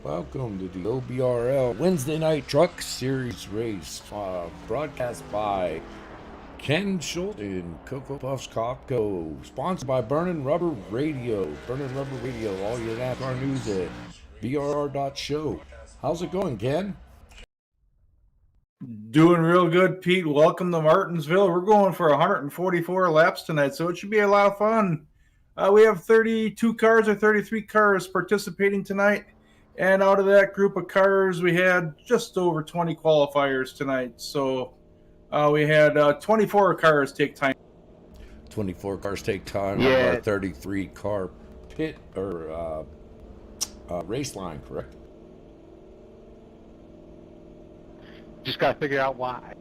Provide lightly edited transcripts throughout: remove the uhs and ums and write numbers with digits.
Welcome to the OBRL Wednesday Night Truck Series race, broadcast by Ken Schultz and Cocoa Puffs Copco, sponsored by Burnin' Rubber Radio. Burnin' Rubber Radio, all your NASCAR news at brr.show. How's it going, Ken? Doing real good, Pete. Welcome to Martinsville. We're going for 144 laps tonight, so it should be a lot of fun. We have 32 cars or 33 cars participating tonight. And out of that group of cars, we had just over 20 qualifiers tonight. So we had 24 cars take time. 24 cars take time. Yeah. Our 33 car pit or race line, correct? Just got to figure out why.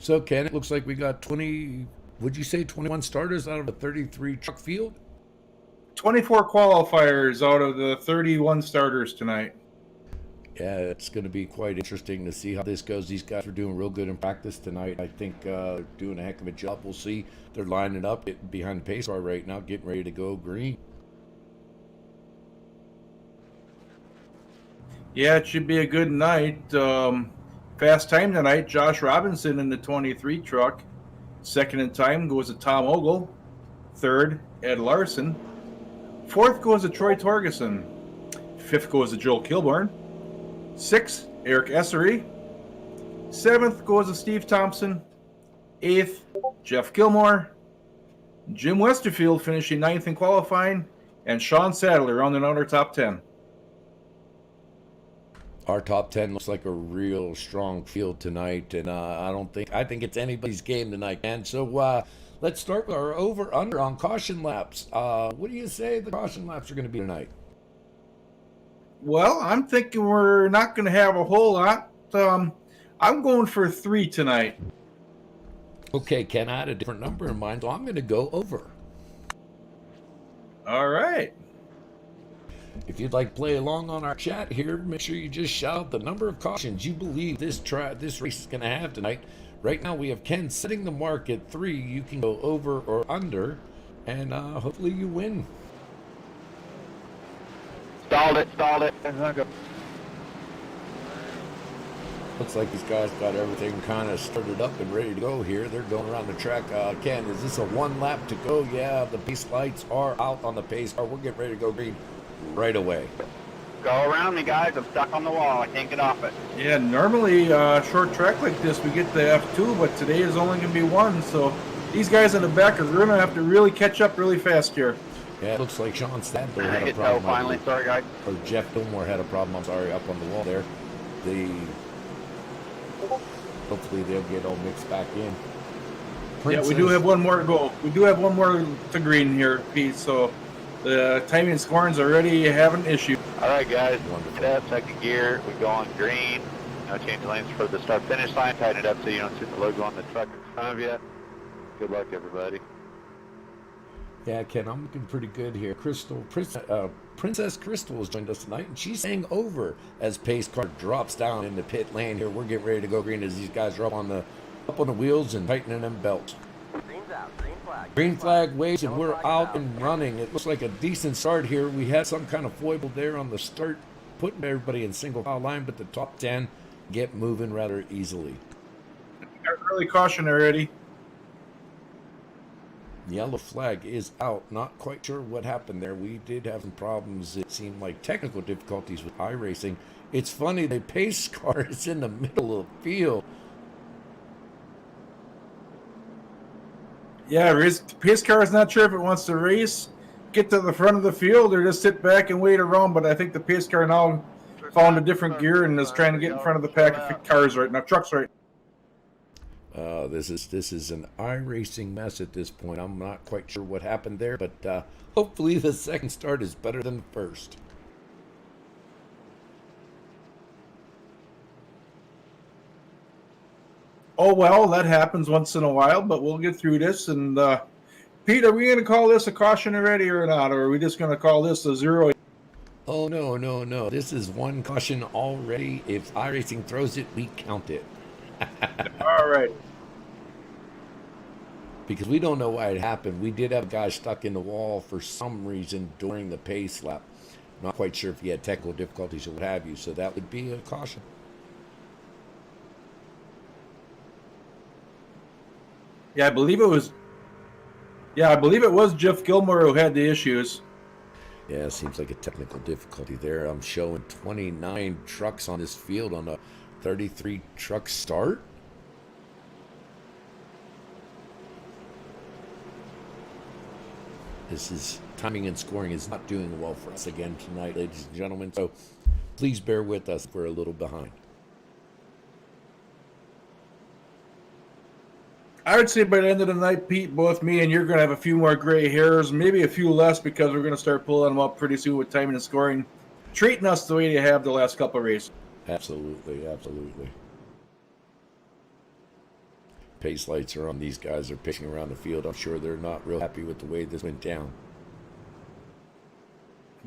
So, Ken, it looks like we got 20, would you say 21 starters out of a 33 truck field? 24 qualifiers out of the 31 starters tonight. Yeah, it's going to be quite interesting to see how this goes. These guys are doing real good in practice tonight. I think doing a heck of a job. We'll see. They're lining up behind the pace car right now, getting ready to go green. Yeah, it should be a good night. Fast time tonight, Josh Robinson in the 23 truck. Second in time goes to Tom Ogle. Third, Ed Larson. Fourth goes to Troy Torgerson. Fifth goes to Joel Kilburn. Sixth, Eric Essery. Seventh goes to Steve Thompson. Eighth, Jeff Gilmore. Jim Westerfield finishing ninth in qualifying. And Sean Sadler rounding out our top 10. Our top 10 looks like a real strong field tonight, and I think it's anybody's game tonight, man. So let's start with our over-under on caution laps. What do you say the caution laps are going to be tonight? Well, I'm thinking we're not going to have a whole lot. I'm going for 3 tonight. Okay, Ken, I had a different number in mind, so I'm going to go over. All right. If you'd like to play along on our chat here, make sure you just shout out the number of cautions you believe this race is going to have tonight. Right now we have Ken setting the mark at 3. You can go over or under, and hopefully you win. Stalled it. Looks like these guys got everything kind of started up and ready to go here. They're going around the track. Ken, is this a 1 lap to go? Yeah, the pace lights are out on the pace car. We're getting ready to go green right away. Go around me, guys. I'm stuck on the wall. I can't get off it. Yeah, normally short track like this, we get the F2, but today is only going to be 1. So these guys in the back are going to have to really catch up really fast here. Yeah, it looks like Sean Stadler had a problem. Finally, sorry, guys. Or Jeff Gilmore had a problem, I'm sorry, up on the wall there. Hopefully they'll get all mixed back in. Yeah, we do have one more to go. We do have one more to green here, Pete, so the timing and scoring's already have an issue. All right, guys. Wonderful. Get up, second gear. We go on green. No change lanes for the start-finish line. Tighten it up so you don't see the logo on the truck in front of you. Good luck, everybody. Yeah, Ken, I'm looking pretty good here. Princess Crystal has joined us tonight, and she's saying over as pace car drops down in the pit lane here. We're getting ready to go green as these guys are up on the wheels and tightening them belts. Green's out, green flag. Green flag waves, and we're out and running. It looks like a decent start here. We had some kind of foible there on the start, putting everybody in single file line, but the top 10 get moving rather easily. Early caution already. Yellow flag is out. Not quite sure what happened there. We did have some problems. It seemed like technical difficulties with iRacing. It's funny, the pace car is in the middle of the field. Yeah, the pace car is not sure if it wants to race, get to the front of the field, or just sit back and wait around. But I think the pace car now found a different gear and is trying to get in front of the pack of cars right now, trucks right now. This is an iRacing mess at this point. I'm not quite sure what happened there, but hopefully the second start is better than the first. Oh, well, that happens once in a while, but we'll get through this. And Pete, are we going to call this a caution already or not? Or are we just going to call this a 0? Oh, no. This is one caution already. If iRacing throws it, we count it. All right. because we don't know why it happened. We did have a guy stuck in the wall for some reason during the pace lap. Not quite sure if he had technical difficulties or what have you, so that would be a caution. Yeah, I believe it was Jeff Gilmore who had the issues. Yeah, it seems like a technical difficulty there. I'm showing 29 trucks on this field on a 33 truck start. This is timing and scoring is not doing well for us again tonight, ladies and gentlemen. So please bear with us. We're a little behind. I would say by the end of the night, Pete, both me and you're going to have a few more gray hairs, maybe a few less, because we're going to start pulling them up pretty soon with timing and scoring, treating us the way they have the last couple of races. Absolutely, absolutely. Pace lights are on. These guys are pitching around the field. I'm sure they're not real happy with the way this went down.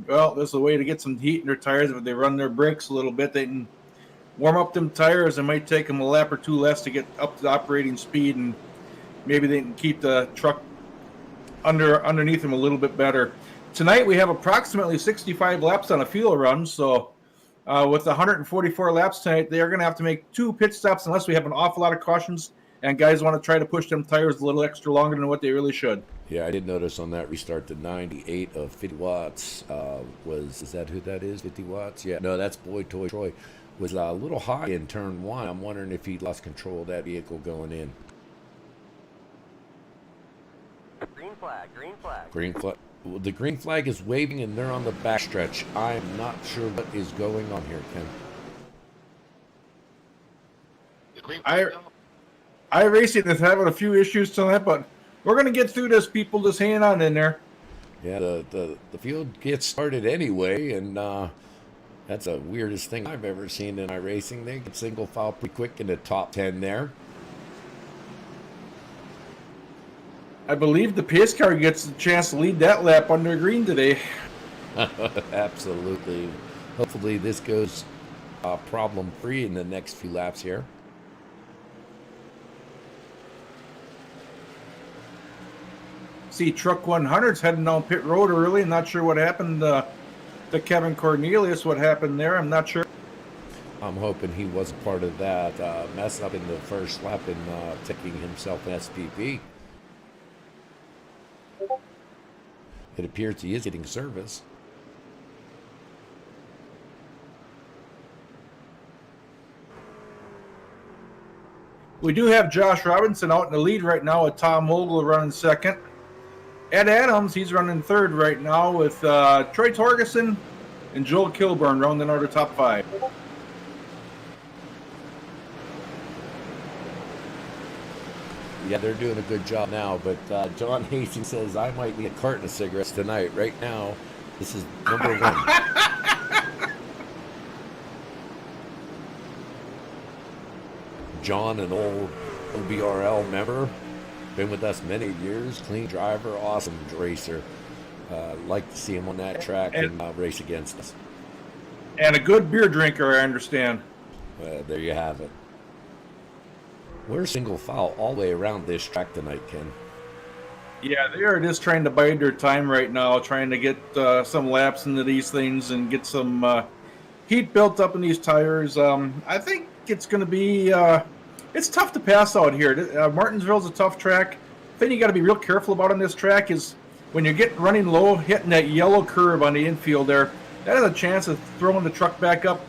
Well, this is a way to get some heat in their tires. If they run their brakes a little bit, they can warm up them tires. It might take them a lap or two less to get up to the operating speed, and maybe they can keep the truck underneath them a little bit better. Tonight we have approximately 65 laps on a fuel run, so with 144 laps tonight, they are going to have to make 2 pit stops unless we have an awful lot of cautions and guys want to try to push them tires a little extra longer than what they really should. Yeah, I did notice on that restart the 98 of 50 watts is that who that is, 50 watts? Yeah, no, that's Boy Toy Troy. Was a little high in turn 1. I'm wondering if he lost control of that vehicle going in. Green flag, green flag. Green flag. Well, the green flag is waving and they're on the backstretch. I'm not sure what is going on here, Ken. iRacing is having a few issues tonight, but we're going to get through this, people. Just hang on in there. Yeah, the field gets started anyway, and that's the weirdest thing I've ever seen in iRacing. They get single file pretty quick in the top 10 there. I believe the pace car gets the chance to lead that lap under green today. Absolutely. Hopefully this goes problem-free in the next few laps here. See, Truck 100's heading down pit road early. I'm not sure what happened to Kevin Cornelius. What happened there? I'm not sure. I'm hoping he wasn't part of that mess up in the first lap and taking himself an SPP. It appears he is getting service. We do have Josh Robinson out in the lead right now with Tom Ogle running second. Ed Adams, he's running third right now with Troy Torgerson and Joel Kilburn rounding out the top 5. Yeah, they're doing a good job now, but John Hastings says, I might need a carton of cigarettes tonight. Right now, this is number 1. John, an old OBRL member, been with us many years, clean driver, awesome racer. Like to see him on that track and race against us. And a good beer drinker, I understand. There you have it. We're single file all the way around this track tonight, Ken. Yeah, they are just trying to bide their time right now, trying to get some laps into these things and get some heat built up in these tires. I think it's going to be it's tough to pass out here. Martinsville's a tough track. The thing you got to be real careful about on this track is when you're getting running low, hitting that yellow curve on the infield there, that has a chance of throwing the truck back up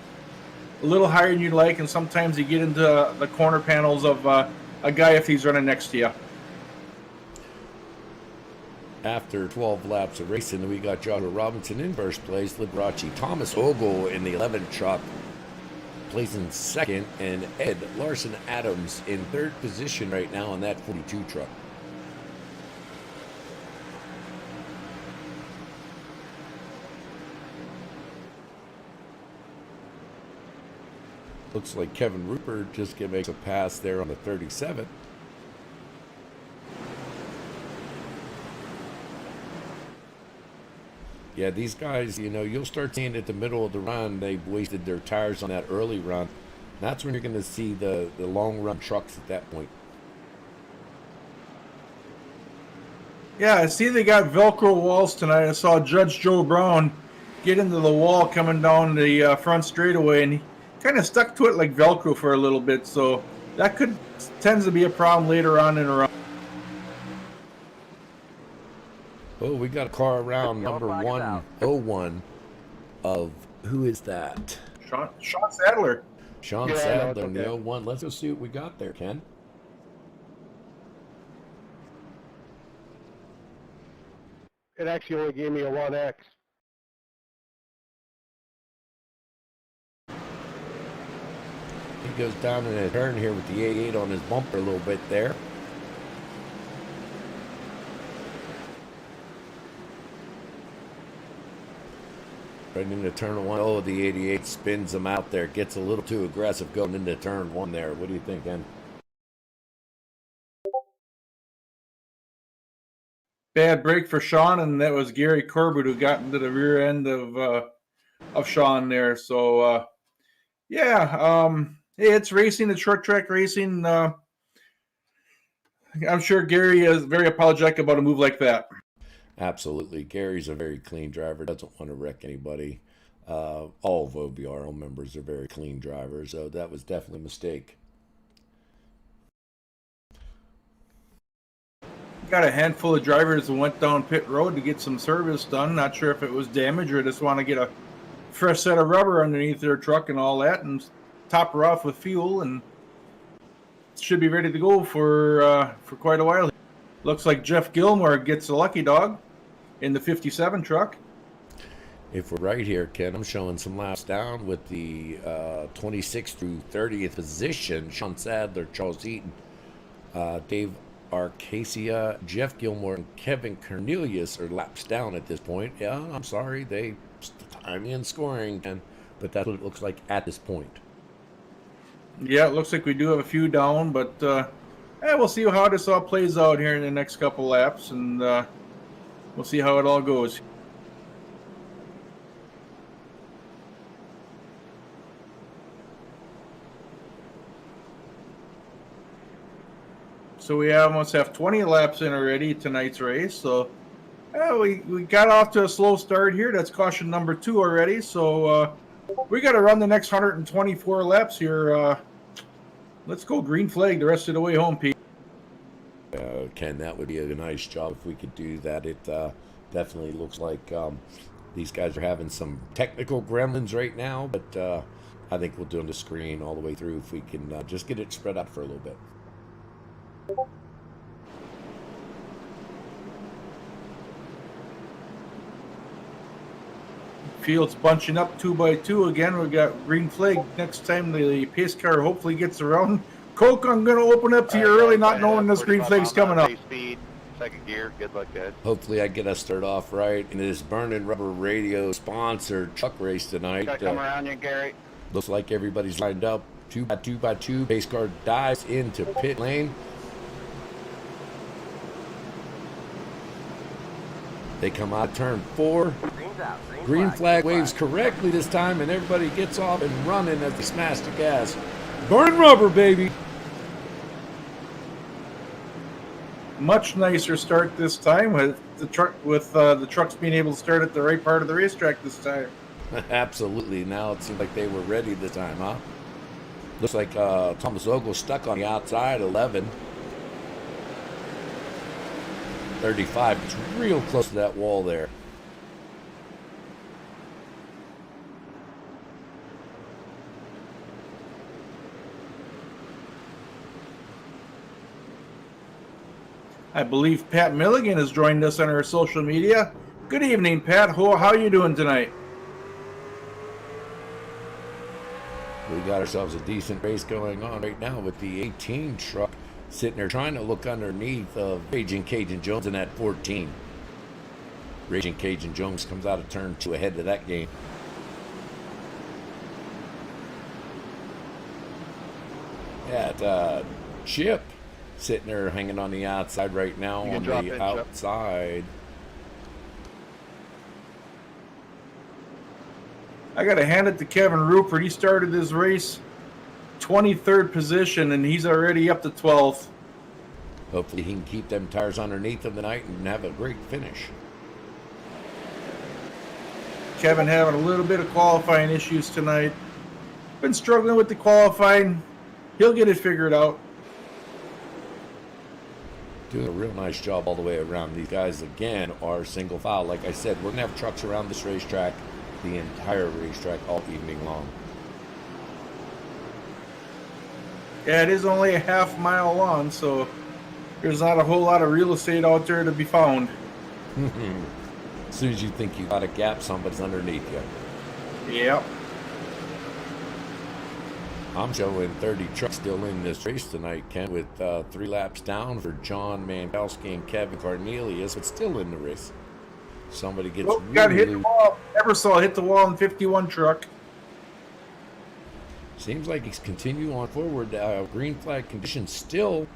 a little higher than you'd like, and sometimes you get into the corner panels of a guy if he's running next to you. After 12 laps of racing, we got Joshua Robinson in first place, Liberace Thomas Ogle in the 11 truck, placing second, and Ed Larson Adams in third position right now on that 42 truck. Looks like Kevin Rupert just gonna make a pass there on the 37. Yeah, these guys, you know, you'll start seeing at the middle of the run, they've wasted their tires on that early run. That's when you're going to see the long run trucks at that point. Yeah, I see they got Velcro walls tonight. I saw Judge Joe Brown get into the wall coming down the front straightaway, and he kind of stuck to it like Velcro for a little bit. So that tends to be a problem later on in a round. Oh, we got a car around Yellow number flag is out. 101 of, who is that? Sean Sadler. Sean Yeah, I know, Sadler it's in the okay. 01. Let's go see what we got there, Ken. It actually only gave me a 1X. He goes down in a turn here with the 88 on his bumper a little bit there. Right into turn 1. Oh, the 88 spins him out there. Gets a little too aggressive going into turn 1 there. What do you think, Ken? Bad break for Sean, and that was Gary Corbett who got into the rear end of Sean there. So hey, it's racing, it's short track racing. I'm sure Gary is very apologetic about a move like that. Absolutely. Gary's a very clean driver. Doesn't want to wreck anybody. All of OBRL members are very clean drivers, so that was definitely a mistake. Got a handful of drivers that went down pit road to get some service done. Not sure if it was damage or just want to get a fresh set of rubber underneath their truck and all that, and top her off with fuel, and should be ready to go for quite a while. Looks like Jeff Gilmore gets a lucky dog in the 57 truck. If we're right here, Ken, I'm showing some laps down with the 26th through 30th position. Sean Sadler, Charles Eaton, Dave Arcasia, Jeff Gilmore, and Kevin Cornelius are laps down at this point. Yeah, I'm sorry, they timing and scoring, Ken, but that's what it looks like at this point. Yeah, it looks like we do have a few down, but we'll see how this all plays out here in the next couple laps, and we'll see how it all goes. So we almost have 20 laps in already tonight's race. So we got off to a slow start here. That's caution number 2 already. So we got to run the next 124 laps here. Let's go green flag the rest of the way home, Pete. Ken, that would be a nice job if we could do that. It definitely looks like these guys are having some technical gremlins right now, but I think we'll do on the screen all the way through if we can just get it spread out for a little bit. Field's bunching up 2 by 2 again. We got green flag next time the pace car hopefully gets around. Coke, I'm going to open up to you early, not knowing this green flag's coming up. Speed, second gear. Good luck, guys. Hopefully I get us started off right in this Burning Rubber Radio sponsored truck race tonight. Gotta come around you, Gary. Looks like everybody's lined up. 2 by 2. Pace car dives into pit lane. They come out turn 4. Green's out. Green flag waves correctly this time, and everybody gets off and running as they smash the gas. Burning rubber, baby. Much nicer start this time with the trucks being able to start at the right part of the racetrack this time. Absolutely. Now it seems like they were ready this time, huh? Looks like Thomas Ogle stuck on the outside, 11. 35. It's real close to that wall there. I believe Pat Milligan has joined us on our social media. Good evening, Pat. How are you doing tonight? We got ourselves a decent race going on right now with the 18 truck sitting there trying to look underneath of Raging Cajun Jones in that 14. Raging Cajun Jones comes out of turn 2 ahead of that game. At Chip sitting there hanging on the outside right now on the outside. I got to hand it to Kevin Rupert. He started his race 23rd position, and he's already up to 12th. Hopefully he can keep them tires underneath him tonight and have a great finish. Kevin having a little bit of qualifying issues tonight. Been struggling with the qualifying. He'll get it figured out. Doing a real nice job all the way around. These guys, again, are single file. Like I said, we're going to have trucks around this racetrack, the entire racetrack, all evening long. Yeah, it is only a half mile long, so there's not a whole lot of real estate out there to be found. As soon as you think you got a gap, somebody's underneath you. Yep. I'm showing 30 trucks still in this race tonight, Ken, with 3 laps down for John Mankowski and Kevin Cornelius, but still in the race. Somebody gets got really hit the wall. Never saw hit the wall in 51 truck. Seems like he's continuing on forward. Green flag conditions still.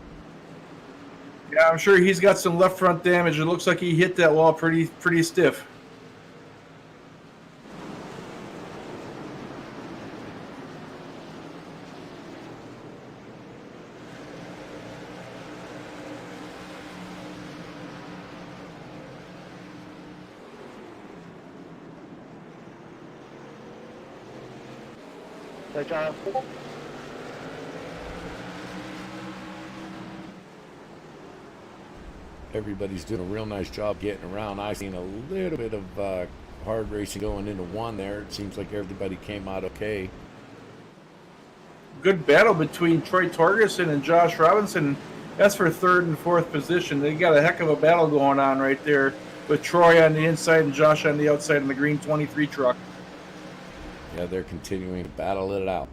Yeah, I'm sure he's got some left front damage. It looks like he hit that wall pretty stiff. Hey, Charles. Everybody's doing a real nice job getting around. I've seen a little bit of hard racing going into one there. It seems like everybody came out okay. Good battle between Troy Torgerson and Josh Robinson. That's for 3rd and 4th position. They got a heck of a battle going on right there with Troy on the inside and Josh on the outside in the green 23 truck. Yeah, they're continuing to battle it out.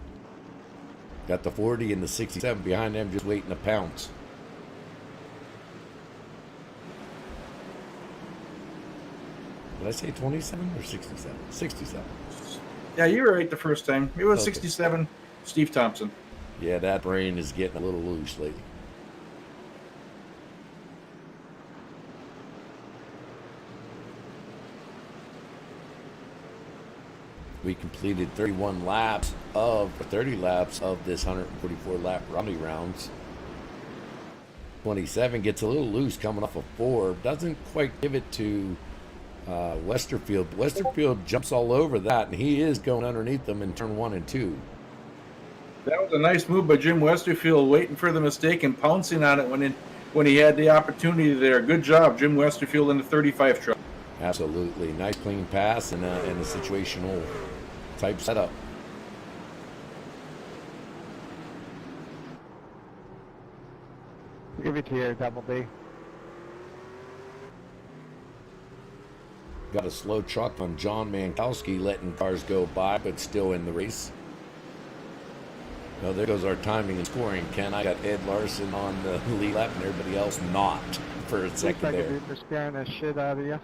Got the 40 and the 67 behind them just waiting to pounce. Did I say 27 or 67? 67. Yeah, you were right the first time. It was Okay. 67, Steve Thompson. Yeah, that brain is getting a little loose lately. We completed 30 laps of this 144 lap Romney rounds. 27 gets a little loose coming off of 4. Doesn't quite give it to Westerfield. Westerfield jumps all over that, and he is going underneath them in turn 1 and 2. That was a nice move by Jim Westerfield, waiting for the mistake and pouncing on it when he had the opportunity there. Good job, Jim Westerfield in the 35 truck. Absolutely. Nice clean pass and a situational type setup. Give it to you, Double B. Got a slow truck on John Mankowski, letting cars go by, but still in the race. Well, there goes our timing and scoring, Ken. I got Ed Larson on the lead lap and everybody else not for a second there. For scaring the shit out of you.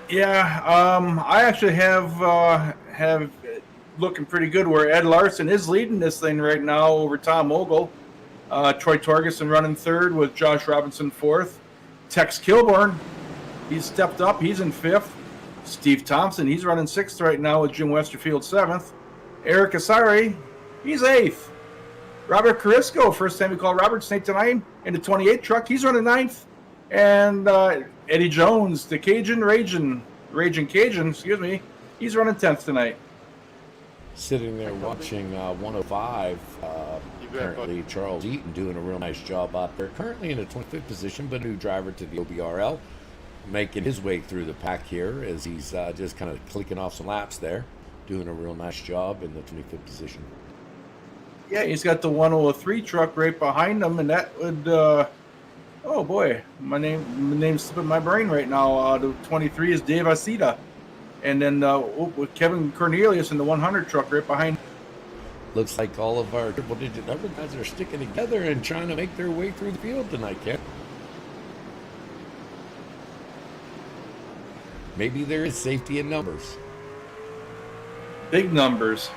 Yeah, I actually have looking pretty good where Ed Larson is leading this thing right now over Tom Ogle. Troy Torgerson running 3rd with Josh Robinson 4th. Tex Kilborn, he's stepped up. He's in 5th. Steve Thompson, he's running 6th right now with Jim Westerfield 7th. Eric Asari, he's 8th. Robert Carisco, first time we called Robert Snake tonight in the 28 truck, he's running 9th. And Eddie Jones, the Raging Cajun, he's running 10th tonight. Sitting there watching 105, currently Charles Eaton doing a real nice job out there. Currently in a 25th position, but a new driver to the OBRL, making his way through the pack here as he's just kind of clicking off some laps there, doing a real nice job in the 25th position. Yeah, he's got the 103 truck right behind him, and that would, oh boy, my name's slipping my brain right now. The 23 is Dave Acita. And then with Kevin Cornelius in the 100 truck right behind. Looks like all of our triple-digit number guys are sticking together and trying to make their way through the field tonight, Ken. Maybe there is safety in numbers. Big numbers.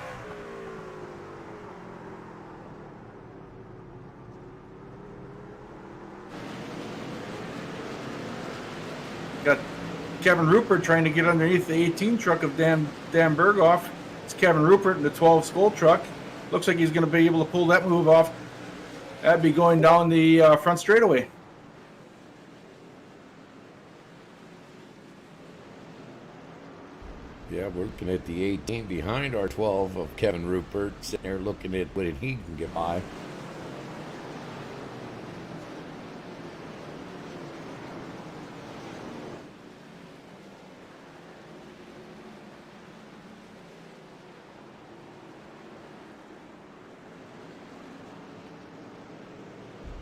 Got Kevin Rupert trying to get underneath the 18 truck of Dan Berghoff. It's Kevin Rupert in the 12 Skull truck. Looks like he's going to be able to pull that move off. That'd be going down the front straightaway. Yeah, we're looking at the 18 behind our 12 of Kevin Rupert, sitting there looking at what he can get by.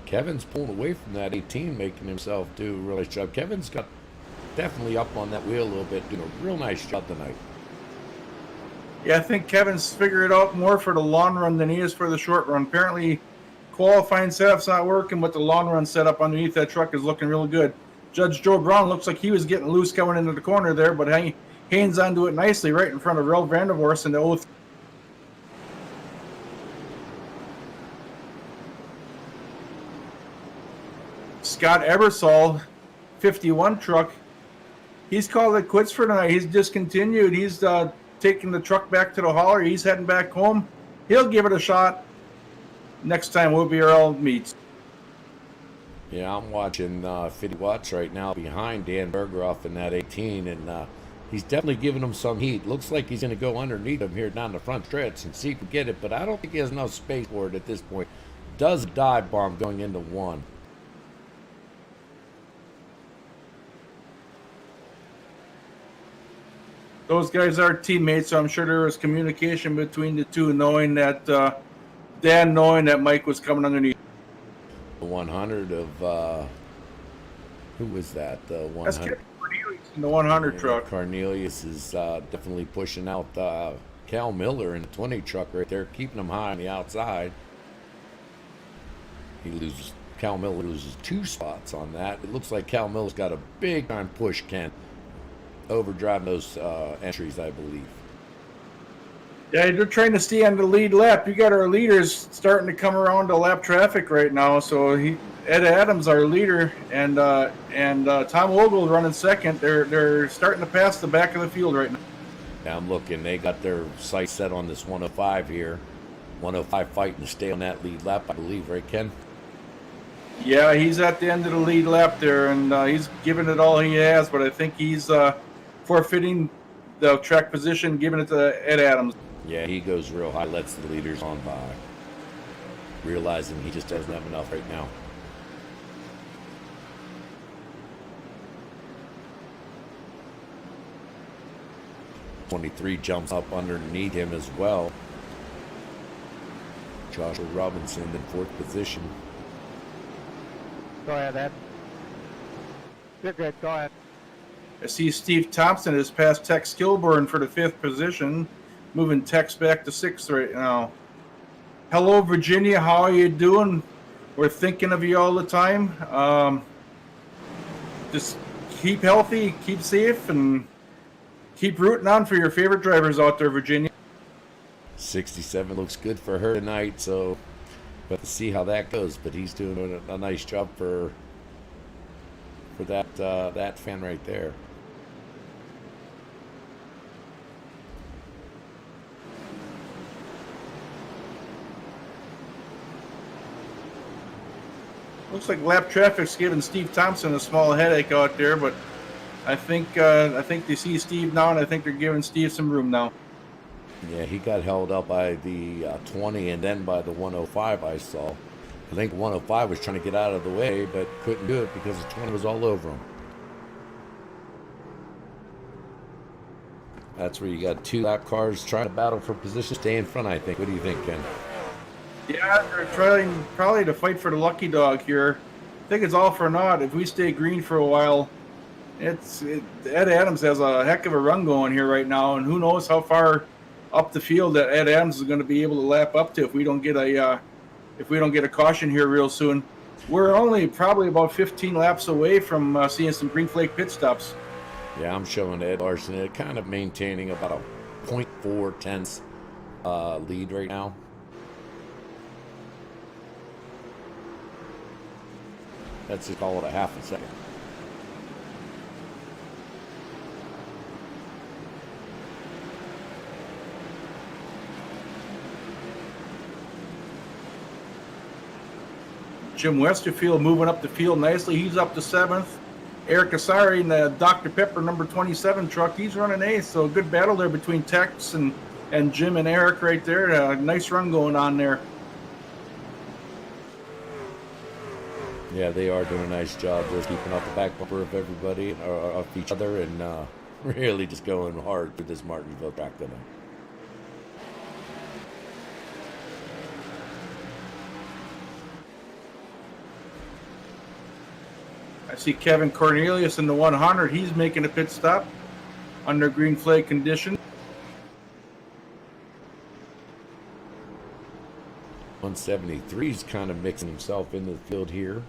Kevin's pulling away from that 18, making himself do a really nice job. Kevin's got definitely up on that wheel a little bit, doing a real nice job tonight. Yeah, I think Kevin's figured it out more for the long run than he is for the short run. Apparently, qualifying setup's not working, but the long run setup underneath that truck is looking really good. Judge Joe Brown looks like he was getting loose coming into the corner there, but he hangs onto it nicely right in front of Rel Vandervorst in the 03. Scott Ebersol, 51 truck, he's called it quits for tonight. He's discontinued. He's taking the truck back to the hauler. He's heading back home. He'll give it a shot next time OBRL meets. Yeah, I'm watching 50 watts right now behind Dan Bergeroff in that 18, and he's definitely giving him some heat. Looks like he's going to go underneath him here down the front stretch and see if he can get it, but I don't think he has enough space for it at this point. Does a dive bomb going into one. Those guys are teammates, so I'm sure there was communication between the two, knowing that Dan knowing that Mike was coming underneath. The 100 of who was that? The 100. That's Cornelius in the 100 truck. Cornelius is definitely pushing out Cal Miller in the 20 truck right there, keeping him high on the outside. Cal Miller loses 2 spots on that. It looks like Cal Miller's got a big time push, Ken. Overdriving those entries, I believe. Yeah, they're trying to stay on the lead lap. You got our leaders starting to come around to lap traffic right now. So Ed Adams, our leader, and Tom Ogle running second. They're starting to pass the back of the field right now. Yeah, I'm looking. They got their sights set on this 105 here. 105 fighting to stay on that lead lap, I believe, right, Ken? Yeah, he's at the end of the lead lap there, and he's giving it all he has. But I think he's forfeiting the track position, giving it to Ed Adams. Yeah, he goes real high, lets the leaders on by, realizing he just doesn't have enough right now. .23 jumps up underneath him as well. Joshua Robinson in 4th position. Go ahead, Ed. You're good. Go ahead. I see Steve Thompson has passed Tex Kilburn for the 5th position, moving Tex back to 6th right now. Hello, Virginia. How are you doing? We're thinking of you all the time. Just keep healthy, keep safe, and keep rooting on for your favorite drivers out there, Virginia. 67 looks good for her tonight, so we'll have to see how that goes. But he's doing a nice job for that fan right there. Looks like lap traffic's giving Steve Thompson a small headache out there, but I think they see Steve now, and I think they're giving Steve some room now. Yeah, he got held up by the 20 and then by the 105 I saw. I think the 105 was trying to get out of the way, but couldn't do it because the 20 was all over him. That's where you got 2 lap cars trying to battle for position, stay in front, I think. What do you think, Ken? Yeah, they're trying probably to fight for the lucky dog here. I think it's all for naught. If we stay green for a while, Ed Adams has a heck of a run going here right now, and who knows how far up the field that Ed Adams is going to be able to lap up to if we don't get a caution here real soon. We're only probably about 15 laps away from seeing some green flag pit stops. Yeah, I'm showing Ed Larson kind of maintaining about a 0.4 tenths lead right now. Let's just call it a half a second. Jim Westerfield moving up the field nicely. He's up to 7th. Eric Asari in the Dr. Pepper number 27 truck, he's running 8th. So a good battle there between Tex and Jim and Eric right there. Nice run going on there. Yeah, they are doing a nice job just keeping off the back bumper of everybody, off each other, and really just going hard through this Martinsville track tonight. I see Kevin Cornelius in the 100. He's making a pit stop under green flag condition. 173 is kind of mixing himself into the field here.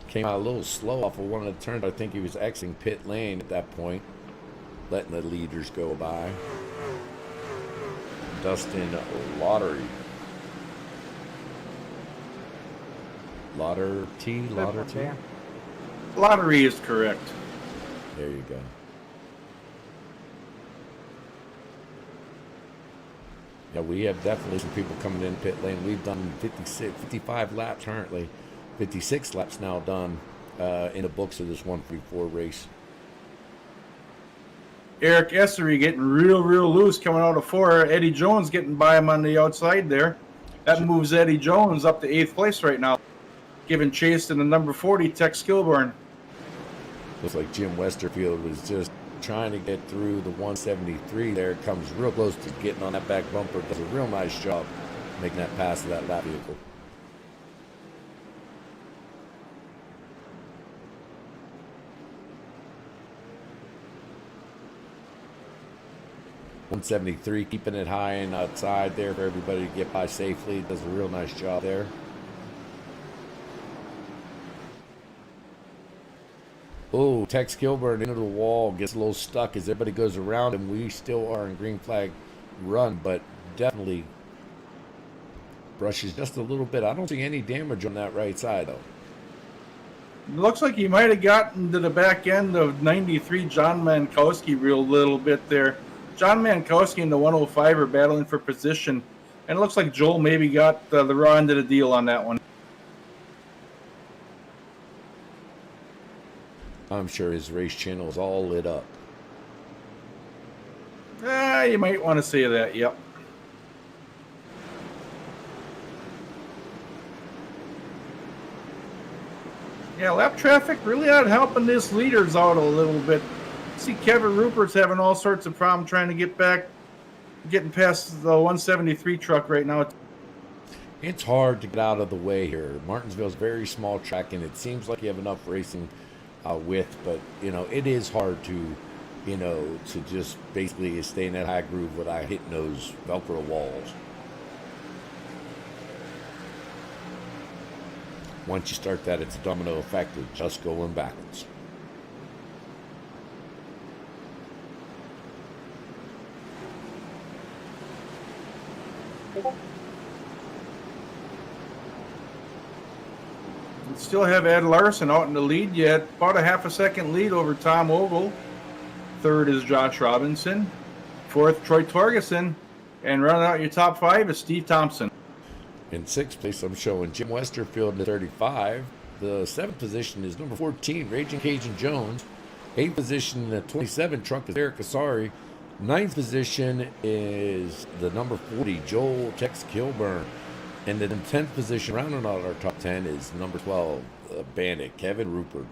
Came out a little slow off of one of the turns. I think he was exiting pit lane at that point, letting the leaders go by. Dustin Lottery. Lottery. Lottery is correct. There you go. Yeah, we have definitely some people coming in pit lane. We've done 55 laps currently. 56 laps now done in the books of this 134 race. Eric Essery getting real loose coming out of 4. Eddie Jones getting by him on the outside there. That moves Eddie Jones up to 8th place right now. Giving chase to the number 40, Tex Kilburn. Looks like Jim Westerfield was just trying to get through the 173 there. Comes real close to getting on that back bumper. Does a real nice job making that pass to that lap vehicle. .173, keeping it high and outside there for everybody to get by safely. Does a real nice job there. Oh, Tex Kilburn into the wall, gets a little stuck as everybody goes around him. We still are in green flag run, but definitely brushes just a little bit. I don't see any damage on that right side, though. Looks like he might have gotten to the back end of 93 John Mankowski real little bit there. John Mankowski and the 105 are battling for position, and it looks like Joel maybe got the raw end of the deal on that one. I'm sure his race channel is all lit up. You might want to say that, yep. Yeah, lap traffic really not helping this leaders out a little bit. See Kevin Rupert's having all sorts of problems trying to get back, getting past the 173 truck right now. It's hard to get out of the way here. Martinsville's a very small track, and it seems like you have enough racing width, but it is hard to to just basically stay in that high groove without hitting those Velcro walls. Once you start that, it's a domino effect of just going backwards. Still have Ed Larson out in the lead yet. About a half a second lead over Tom Ogle. 3rd is Josh Robinson. 4th, Troy Torgerson. And running out your top 5 is Steve Thompson. In 6th place, I'm showing Jim Westerfield in the 35. The 7th position is number 14, Raging Cajun Jones. 8th position in the 27 truck is Eric Asari. 9th position is the number 40, Joel Tex Kilburn. And in the 10th position, rounding out our top 10, is number 12, Bandit, Kevin Rupert.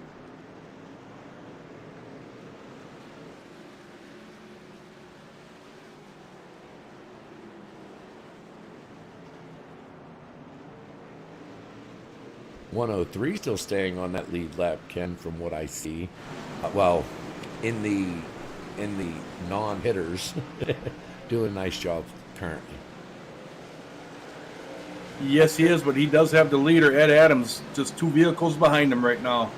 .103 still staying on that lead lap, Ken, from what I see. Well, in the non-hitters, doing a nice job currently. Yes, he is, but he does have the leader, Ed Adams, just 2 vehicles behind him right now.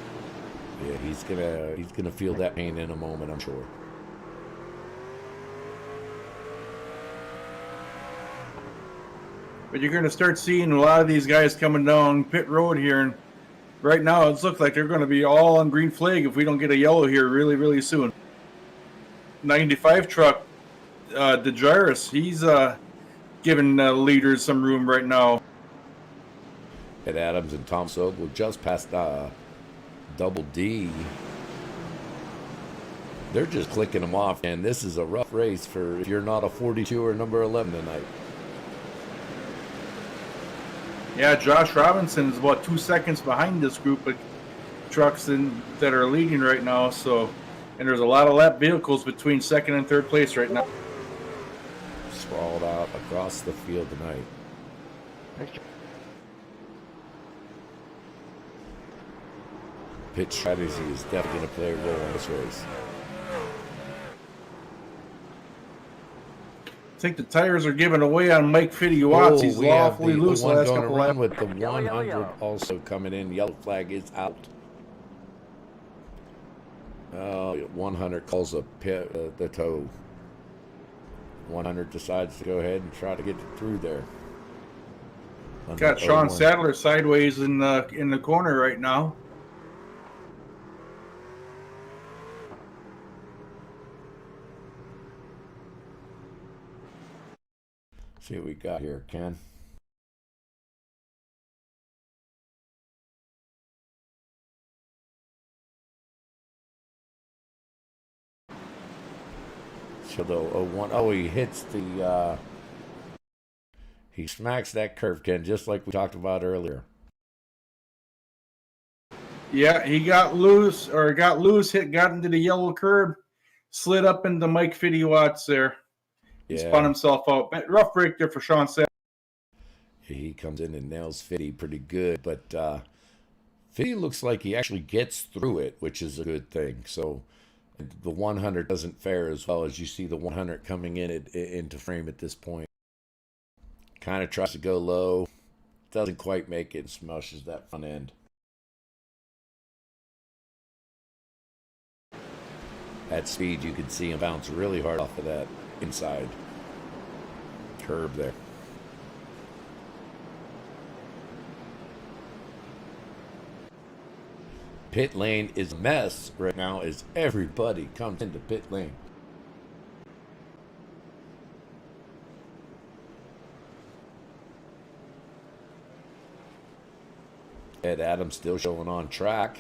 Yeah, he's gonna feel that pain in a moment, I'm sure. But you're going to start seeing a lot of these guys coming down pit road here, and right now it looks like they're going to be all on green flag if we don't get a yellow here really soon. 95 truck, DeJaris, he's giving leaders some room right now. Ed Adams and Tom Sobel just past Double D. They're just clicking them off, and this is a rough race for if you're not a 42 or number 11 tonight. Yeah, Josh Robinson is about 2 seconds behind this group of trucks that are leading right now. So, and there's a lot of lap vehicles between second and third place right now. Sprawled out across the field tonight. Pit strategy is definitely going to play a role in this race. I think the tires are giving away on Mike Fiddy-Watts. He's we have lawfully the loose the one last going couple around laps. with the Yellow, 100 yellow. also coming in. Yellow flag is out. 100 calls a pit, the tow. 100 decides to go ahead and try to get through there. Got Sean Sadler sideways in the corner right now. See what we got here, Ken. So the 01, oh, he hits the, he smacks that curve, Ken, just like we talked about earlier. Yeah, he got loose, got into the yellow curb, slid up into Mike Fiddy-Watts there. He spun himself out. Rough break there for Sean Sadler. He comes in and nails Fiddy pretty good, but Fiddy looks like he actually gets through it, which is a good thing. So the 100 doesn't fare as well as you see the 100 coming into frame at this point. Kind of tries to go low, doesn't quite make it, and smushes that front end. At speed, you can see him bounce really hard off of that inside curb there. Pit lane is a mess right now as everybody comes into pit lane. Ed Adams still showing on track.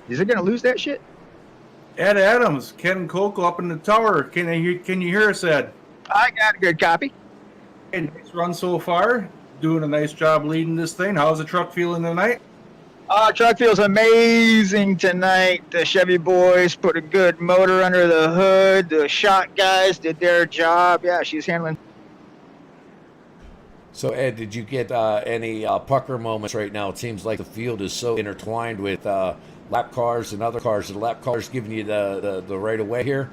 Is it gonna lose that shit? Ed Adams, Ken Coco up in the tower. Can you hear us, Ed? I got a good copy. Hey, nice run so far. Doing a nice job leading this thing. How's the truck feeling tonight? Truck feels amazing tonight. The Chevy boys put a good motor under the hood. The shot guys did their job. Yeah, she's handling. So, Ed, did you get any pucker moments right now? It seems like the field is so intertwined with lap cars and other cars. Are the lap cars giving you the right of way here?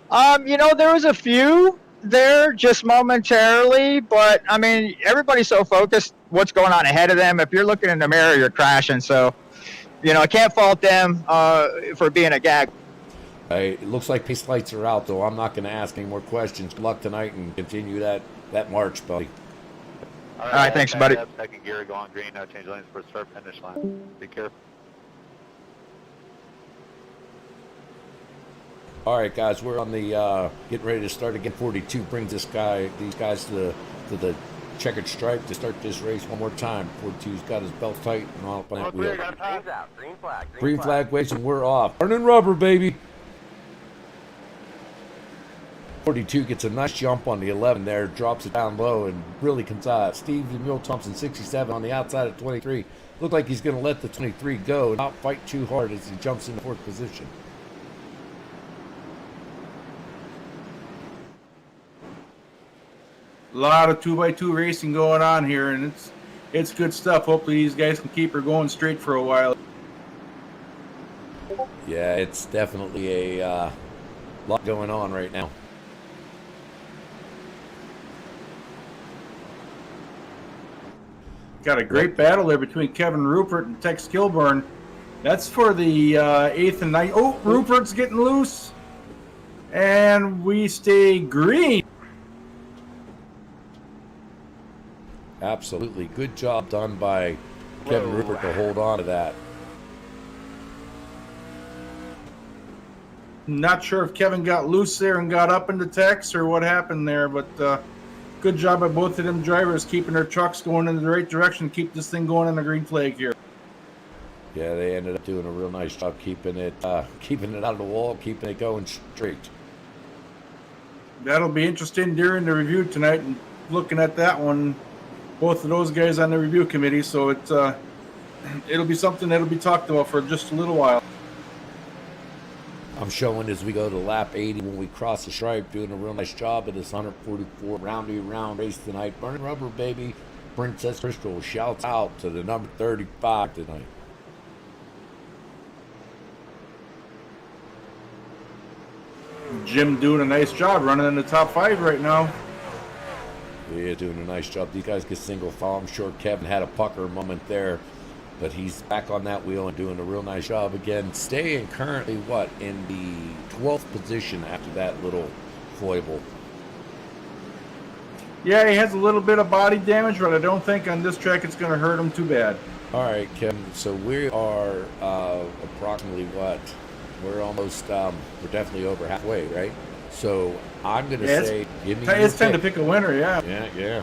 There was a few there just momentarily, but I mean, everybody's so focused what's going on ahead of them. If you're looking in the mirror, you're crashing. So, I can't fault them for being a gag. It looks like pace lights are out, though. I'm not going to ask any more questions. Good luck tonight and continue that march, buddy. All right, thanks, buddy. Up, second gear, go on green, now change lanes for start finish line. Be careful. All right, guys, we're on the getting ready to start again. 42 brings these guys to the checkered stripe to start this race one more time. 42's got his belt tight and all up on that wheel. Green's out. Green flag. Green flag waves and we're off. Burning rubber, baby. 42 gets a nice jump on the 11 there, drops it down low and really comes out. Steve Mule Thompson, 67 on the outside of 23. Looked like he's going to let the 23 go and not fight too hard as he jumps into fourth position. A lot of 2x2 racing going on here, and it's good stuff. Hopefully these guys can keep her going straight for a while. Yeah, it's definitely a lot going on right now. Got a great battle there between Kevin Rupert and Tex Kilburn. That's for the 8th and 9th. Oh, Rupert's getting loose. And we stay green. Absolutely. Good job done by Kevin Whoa. Rupert to hold on to that. Not sure if Kevin got loose there and got up into text or what happened there, but good job by both of them drivers keeping their trucks going in the right direction, keep this thing going on the green flag here. Yeah, they ended up doing a real nice job keeping it out of the wall, keeping it going straight. That'll be interesting during the review tonight and looking at that one. Both of those guys on the review committee, so it'll be something that'll be talked about for just a little while. I'm showing as we go to lap 80 when we cross the stripe, doing a real nice job of this 144 round race tonight. Burning rubber, baby. Princess Crystal shouts out to the number 35 tonight. Jim doing a nice job running in the top 5 right now. Yeah, doing a nice job. These guys get single file. I'm sure Kevin had a pucker moment there, but he's back on that wheel and doing a real nice job again. Staying currently, in the 12th position after that little foible. Yeah, he has a little bit of body damage, but I don't think on this track it's going to hurt him too bad. All right, Kevin. So we are approximately We're almost, we're definitely over halfway, right? So I'm going to say, give me it's time to pick a winner, yeah. Yeah.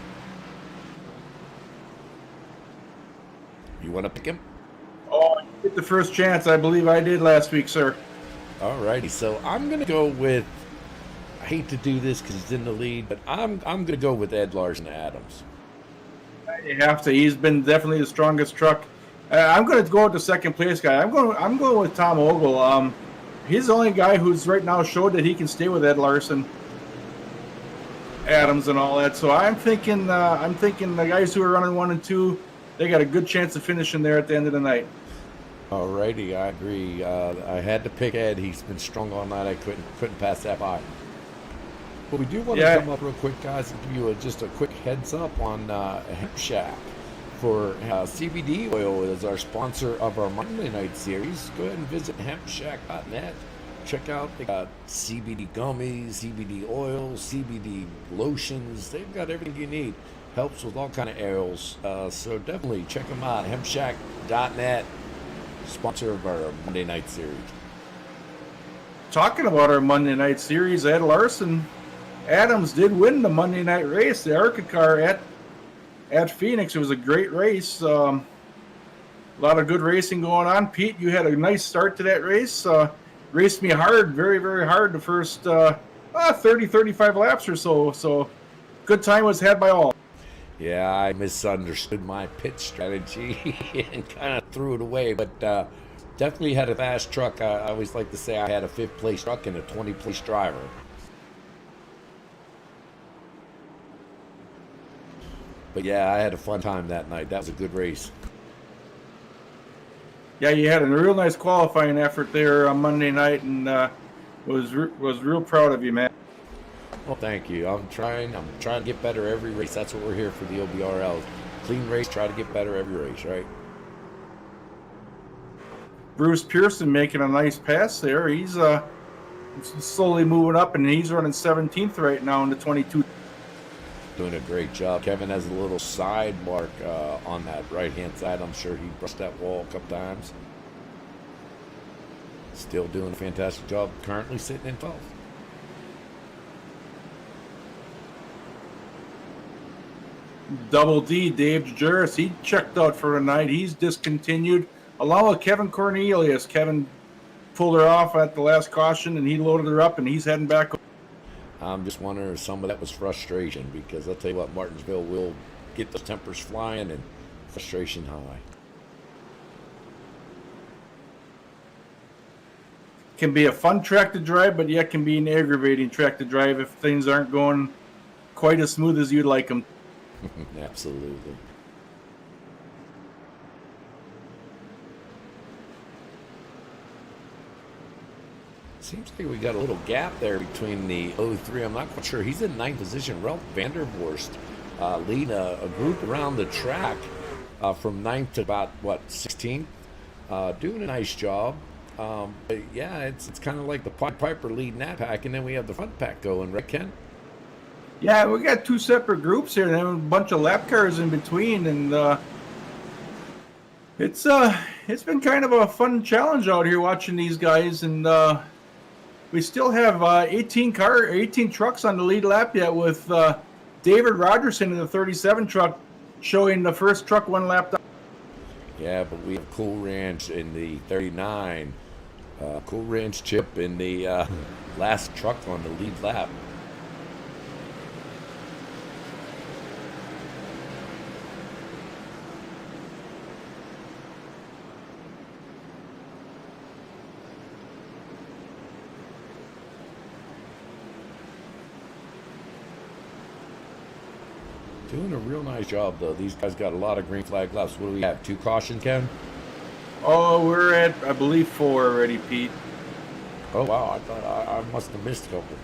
You want to pick him? Oh, you get the first chance. I believe I did last week, sir. All righty. So I'm going to go with, I hate to do this because he's in the lead, but I'm going to go with Ed Larson Adams. You have to. He's been definitely the strongest truck. I'm going to go with the second place guy. I'm going with Tom Ogle. He's the only guy who's right now showed that he can stay with Ed Larson, Adams, and all that. So I'm thinking the guys who are running 1 and 2, they got a good chance of finishing there at the end of the night. All righty, I agree. I had to pick Ed. He's been strong all night. I couldn't pass that by. But we do want to come up real quick, guys, and give you just a quick heads up on Hemp Shack. For CBD oil is our sponsor of our Monday night series. Go ahead and visit hempshack.net. Check out, they got CBD gummies, CBD oil, CBD lotions. They've got everything you need. Helps with all kind of ails. So definitely check them out. Hempshack.net, sponsor of our Monday night series. Talking about our Monday night series, Ed Larson Adams did win the Monday night race, the ARCA car at Phoenix. It was a great race. A lot of good racing going on. Pete, you had a nice start to that race. Raced me hard, very, very hard the first 30, 35 laps or so. So good time was had by all. Yeah, I misunderstood my pit strategy and kind of threw it away, but definitely had a fast truck. I always like to say I had a 5th place truck and a 20th place driver. But yeah, I had a fun time that night. That was a good race. Yeah, you had a real nice qualifying effort there on Monday night, and was real proud of you, man. Well, thank you. I'm trying to get better every race. That's what we're here for, the OBRL. Clean race, try to get better every race, right? Bruce Pearson making a nice pass there. He's slowly moving up, and he's running 17th right now in the 22. Doing a great job. Kevin has a little side mark on that right-hand side. I'm sure he brushed that wall a couple times. Still doing a fantastic job. Currently sitting in 12th. Double D, Dave DeJuris, he checked out for the night. He's discontinued, along with Kevin Cornelius. Kevin pulled her off at the last caution, and he loaded her up, and he's heading back. I'm just wondering if some of that was frustration, because I'll tell you what, Martinsville will get the tempers flying and frustration high. Can be a fun track to drive, but yet can be an aggravating track to drive if things aren't going quite as smooth as you'd like them. Absolutely. Seems like we got a little gap there between the 03. I'm not quite sure. He's in 9th position. Ralph Vandervorst leading a group around the track from 9th to about, 16th. Doing a nice job. But yeah, it's kind of like the Piper leading that pack, and then we have the front pack going, right, Ken? Yeah, we got two separate groups here, and then a bunch of lap cars in between, and it's been kind of a fun challenge out here watching these guys, and we still have 18 trucks on the lead lap yet, with David Rogerson in the 37 truck showing the first truck one lap down. Yeah, but we have Cool Ranch in the 39. Cool Ranch Chip in the last truck on the lead lap. Doing a real nice job, though. These guys got a lot of green flag laps. What do we have? 2 cautions, Ken? Oh, we're at, I believe, 4 already, Pete. Oh, wow. I thought I must have missed a couple.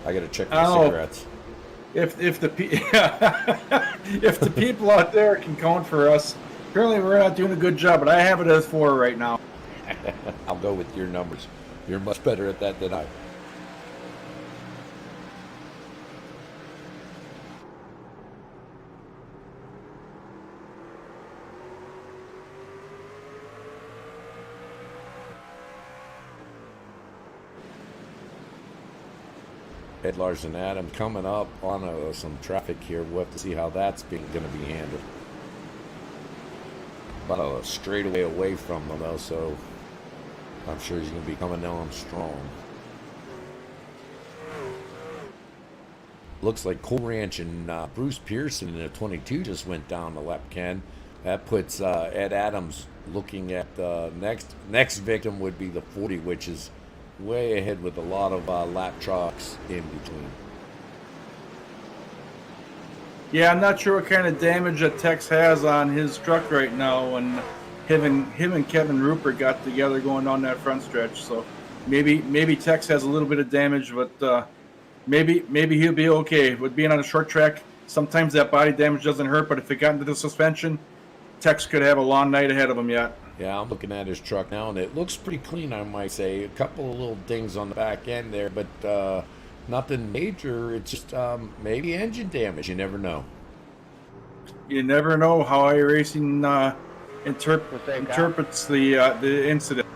I got to check my cigarettes. If the if the people out there can count for us, apparently we're not doing a good job, but I have it as 4 right now. I'll go with your numbers. You're much better at that than I. Ed Larson Adams coming up on some traffic here. We'll have to see how that's going to be handled. About a straightaway away from them, though, so I'm sure he's going to be coming on strong. Looks like Cool Ranch and Bruce Pearson in the 22 just went down the lap, Ken. That puts Ed Adams looking at the next victim would be the 40, which is way ahead with a lot of lap trucks in between. Yeah, I'm not sure what kind of damage that Tex has on his truck right now, and him and Kevin Rupert got together going on that front stretch. So maybe Tex has a little bit of damage, but maybe he'll be okay. With being on a short track, sometimes that body damage doesn't hurt, but if it got into the suspension, Tex could have a long night ahead of him yet. Yeah, I'm looking at his truck now, and it looks pretty clean, I might say. A couple of little dings on the back end there, but nothing major. It's just maybe engine damage. You never know. You never know how iRacing interprets the incident.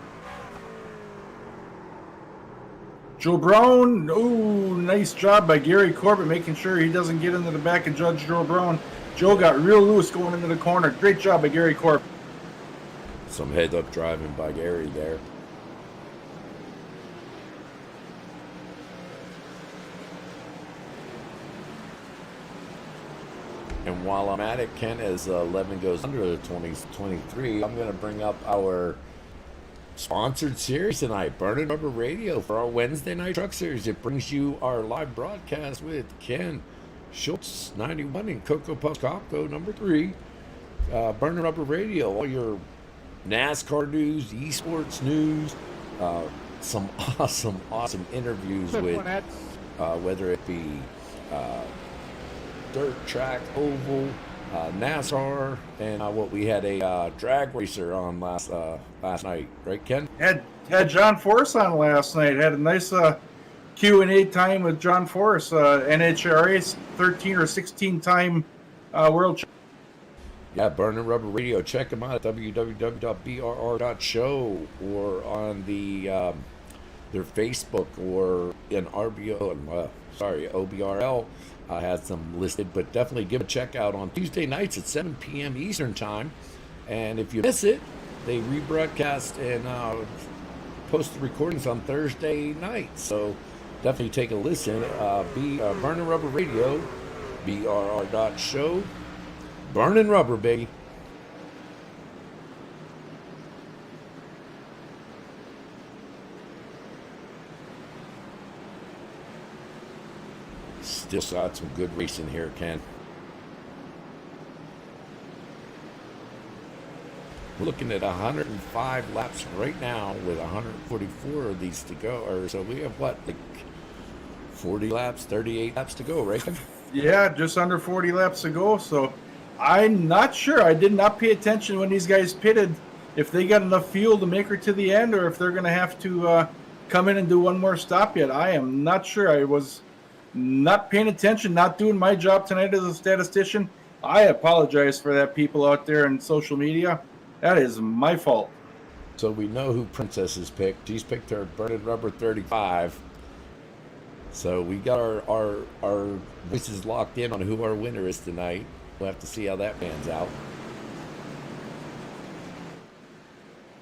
Joe Brown, nice job by Gary Corbett making sure he doesn't get into the back of Judge Joe Brown. Joe got real loose going into the corner. Great job by Gary Corbett. Some head-up driving by Gary there. And while I'm at it, Ken, as 11 goes under the 2023, I'm going to bring up our sponsored series tonight, Burning Rubber Radio, for our Wednesday night truck series. It brings you our live broadcast with Ken Schultz, 91, and Cocoa Puffs Copco, number 3. Burning Rubber Radio, all your NASCAR news, esports news, some awesome interviews with whether it be dirt track, oval, NASCAR, and what we had a drag racer on last night, right, Ken? Had John Force on last night. Had a nice Q&A time with John Force, NHRA 13 or 16 time world champion. Yeah, Burning Rubber Radio. Check them out at www.brr.show or on their Facebook or in OBRL has them listed. But definitely give a check out on Tuesday nights at 7 p.m. Eastern Time. And if you miss it, they rebroadcast and post the recordings on Thursday night. So definitely take a listen. Burning Rubber Radio, BRR.show. Burning rubber, baby. Still saw some good racing here, Ken. We're looking at 105 laps right now with 144 of these to go. Or so we have what, like 40 laps, 38 laps to go, right? Yeah, just under 40 laps to go. So I'm not sure. I did not pay attention when these guys pitted if they got enough fuel to make her to the end, or if they're going to have to come in and do one more stop yet. I am not sure. I was not paying attention, not doing my job tonight as a statistician. I apologize for that, people out there in social media. That is my fault. So we know who Princess has picked. She's picked her Burning Rubber 35. So we got our voices locked in on who our winner is tonight. We'll have to see how that pans out.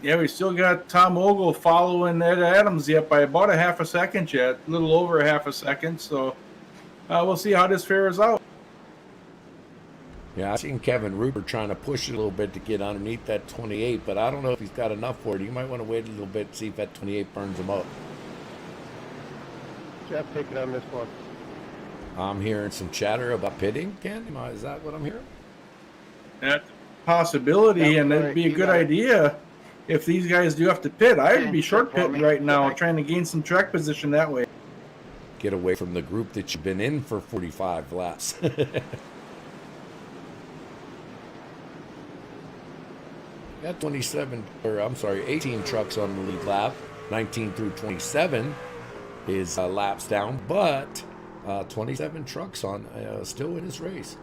Yeah, we still got Tom Ogle following Ed Adams yet by about a half a second yet, a little over a half a second. So we'll see how this fares out. Yeah, I've seen Kevin Rupert trying to push it a little bit to get underneath that 28, but I don't know if he's got enough for it. You might want to wait a little bit and see if that 28 burns him up. Jeff, take it on this one. I'm hearing some chatter about pitting, Ken. Is that what I'm hearing? That's a possibility, and it'd be a good idea if these guys do have to pit. I would be short pitting right now, trying to gain some track position that way. Get away from the group that you've been in for 45 laps. Got 18 trucks on the lead lap. 19 through 27 is laps down, but 27 trucks on still in this race.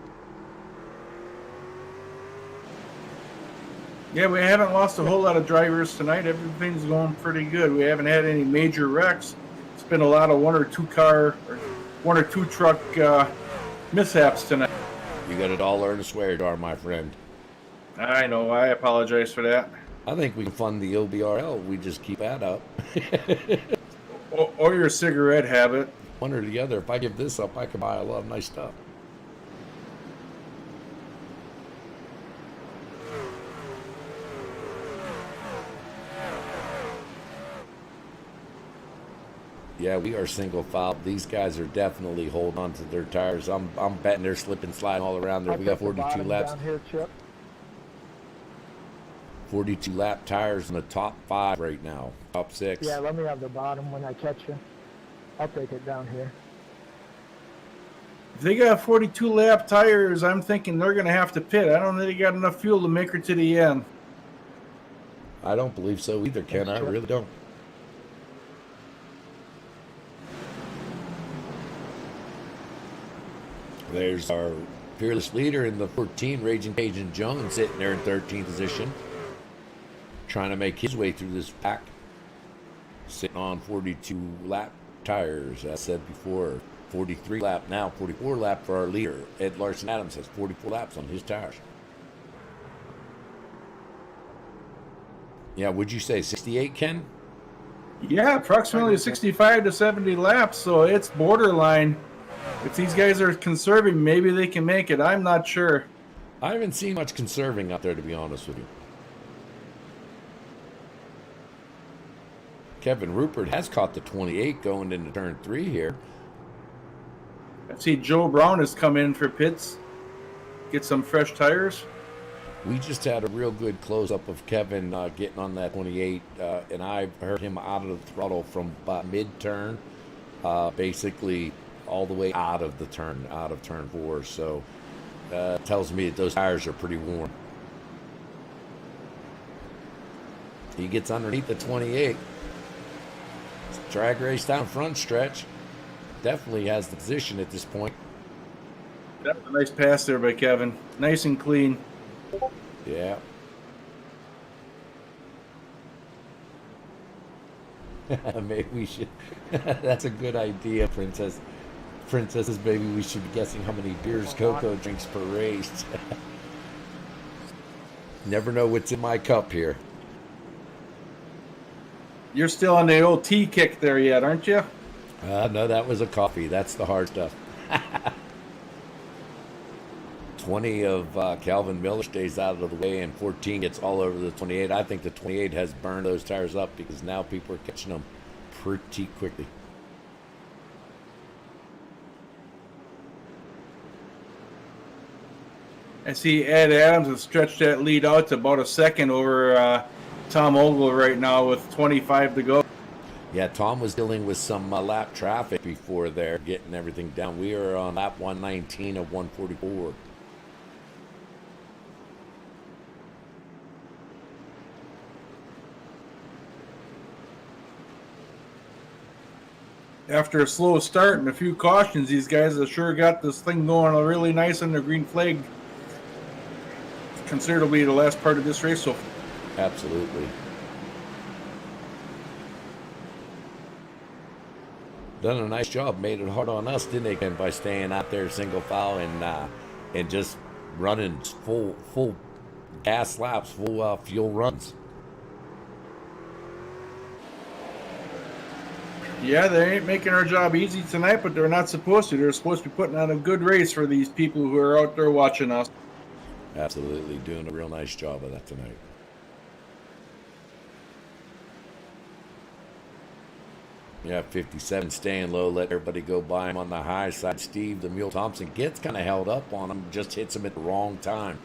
Yeah, we haven't lost a whole lot of drivers tonight. Everything's going pretty good. We haven't had any major wrecks. It's been a lot of one or two truck mishaps tonight. You got it all learned to swear, Dar, my friend. I know. I apologize for that. I think we can fund the OBRL. We just keep that up. Or your cigarette habit. One or the other. If I give this up, I can buy a lot of nice stuff. Yeah, we are single file. These guys are definitely holding on to their tires. I'm betting they're slipping, sliding all around there. We got 42 laps. Down here, Chip. 42 lap tires in the top 5 right now. Top 6. Yeah, let me have the bottom when I catch you. I'll take it down here. If they got 42 lap tires, I'm thinking they're going to have to pit. I don't think they got enough fuel to make her to the end. I don't believe so either, Ken. I really don't. There's our fearless leader in the 14, Raging Cajun Jones, sitting there in 13th position, trying to make his way through this pack, sitting on 42 lap tires. As I said before, 43 lap now, 44 lap for our leader. Ed Larson Adams has 44 laps on his tires. Yeah, would you say 68, Ken? Yeah, approximately 65 to 70 laps, so it's borderline. If these guys are conserving, maybe they can make it. I'm not sure. I haven't seen much conserving out there, to be honest with you. Kevin Rupert has caught the 28 going into turn 3 here. I see Joe Brown has come in for pits. Get some fresh tires. We just had a real good close-up of Kevin getting on that 28, and I heard him out of the throttle from mid-turn, basically all the way out of turn 4. So tells me that those tires are pretty warm. He gets underneath the 28. It's a drag race down front stretch. Definitely has the position at this point. That was a nice pass there by Kevin. Nice and clean. Yeah. Maybe we should. That's a good idea, Princess. Princesses, maybe we should be guessing how many beers Coco drinks per race. Never know what's in my cup here. You're still on the old tea kick there yet, aren't you? No, that was a coffee. That's the hard stuff. 20 of Calvin Miller stays out of the way, and 14 gets all over the 28. I think the 28 has burned those tires up because now people are catching them pretty quickly. I see Ed Adams has stretched that lead out to about a second over Tom Ogle right now with 25 to go. Yeah, Tom was dealing with some lap traffic before there, getting everything down. We are on lap 119 of 144. After a slow start and a few cautions, these guys have sure got this thing going really nice on the green flag. Considerably the last part of this race so far. Absolutely. Done a nice job. Made it hard on us, didn't they, Ken, by staying out there single file and just running full gas laps, full fuel runs. Yeah, they ain't making our job easy tonight, but they're not supposed to. They're supposed to be putting on a good race for these people who are out there watching us. Absolutely. Doing a real nice job of that tonight. Yeah, 57 staying low, let everybody go by him on the high side. Steve, the Mule Thompson, gets kind of held up on him, just hits him at the wrong time.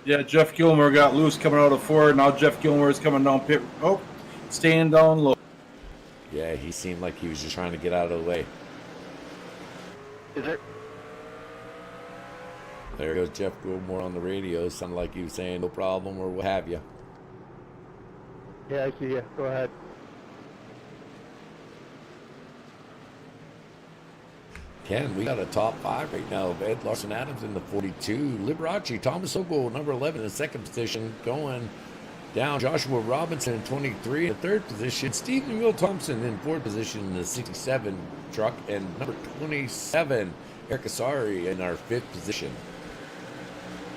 Yeah, Jeff Gilmore got loose coming out of Ford. Now Jeff Gilmore is coming down pit. Oh, staying down low. Yeah, he seemed like he was just trying to get out of the way. Is there? There goes Jeff Gilmore on the radio. Sounded like he was saying no problem or what have you. Yeah, I see you. Go ahead. Ken, we got a top 5 right now. Ed Larson Adams in the 42. Liberace, Thomas Ogle, number 11 in second position, going down. Joshua Robinson in 23 in third position. Stephen Will Thompson in fourth position in the 67 truck. And number 27, Eric Asari in our fifth position.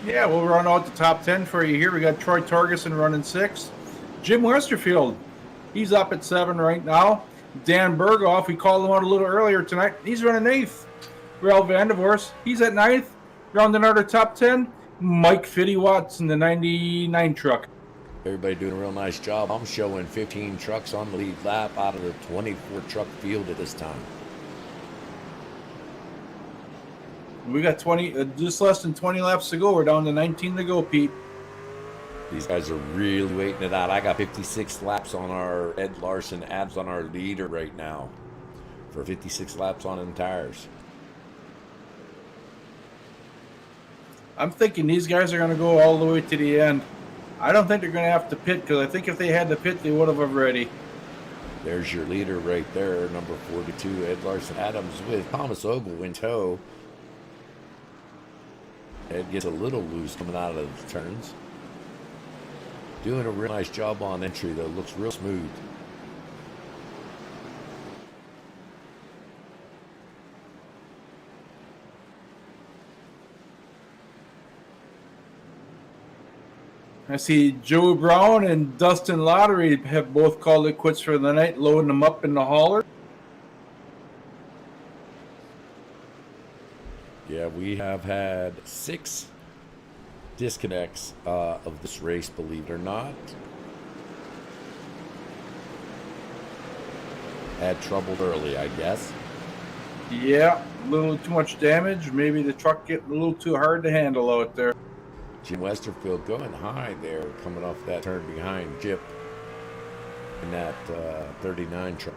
Yeah, we'll run out the top 10 for you here. We got Troy Torgerson running 6. Jim Westerfield, he's up at 7 right now. Dan Berghoff, we called him out a little earlier tonight. He's running 8th. Ralph Vandervorst, he's at 9th. Rounding out our top 10, Mike Fitty Watts in the 99 truck. Everybody doing a real nice job. I'm showing 15 trucks on the lead lap out of the 24 truck field at this time. We got 20, just less than 20 laps to go. We're down to 19 to go, Pete. These guys are really waiting it out. I got 56 laps on our Ed Larson abs on our leader right now for 56 laps on them tires. I'm thinking these guys are going to go all the way to the end. I don't think they're going to have to pit, because I think if they had to pit, they would have already. There's your leader right there, number 42, Ed Larson Adams with Thomas Ogle in tow. Ed gets a little loose coming out of the turns. Doing a real nice job on entry, though. Looks real smooth. I see Joe Brown and Dustin Lottery have both called it quits for the night, loading them up in the hauler. Yeah, we have had 6 disconnects of this race, believe it or not. Had trouble early, I guess. Yeah, a little too much damage. Maybe the truck getting a little too hard to handle out there. Jim Westerfield going high there, coming off that turn behind Jip in that 39 truck.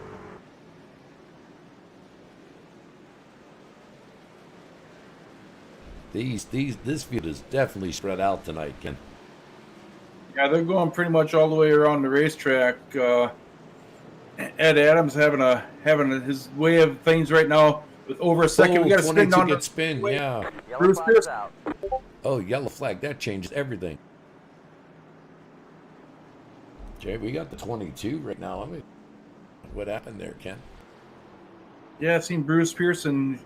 This field is definitely spread out tonight, Ken. Yeah, they're going pretty much all the way around the racetrack. Ed Adams having his way of things right now with over a second. We got to spin down the spin, yeah. Yellow Bruce flag is out. Oh, yellow flag. That changes everything. Jay, we got the 22 right now. What happened there, Ken? Yeah, I've seen Bruce Pearson.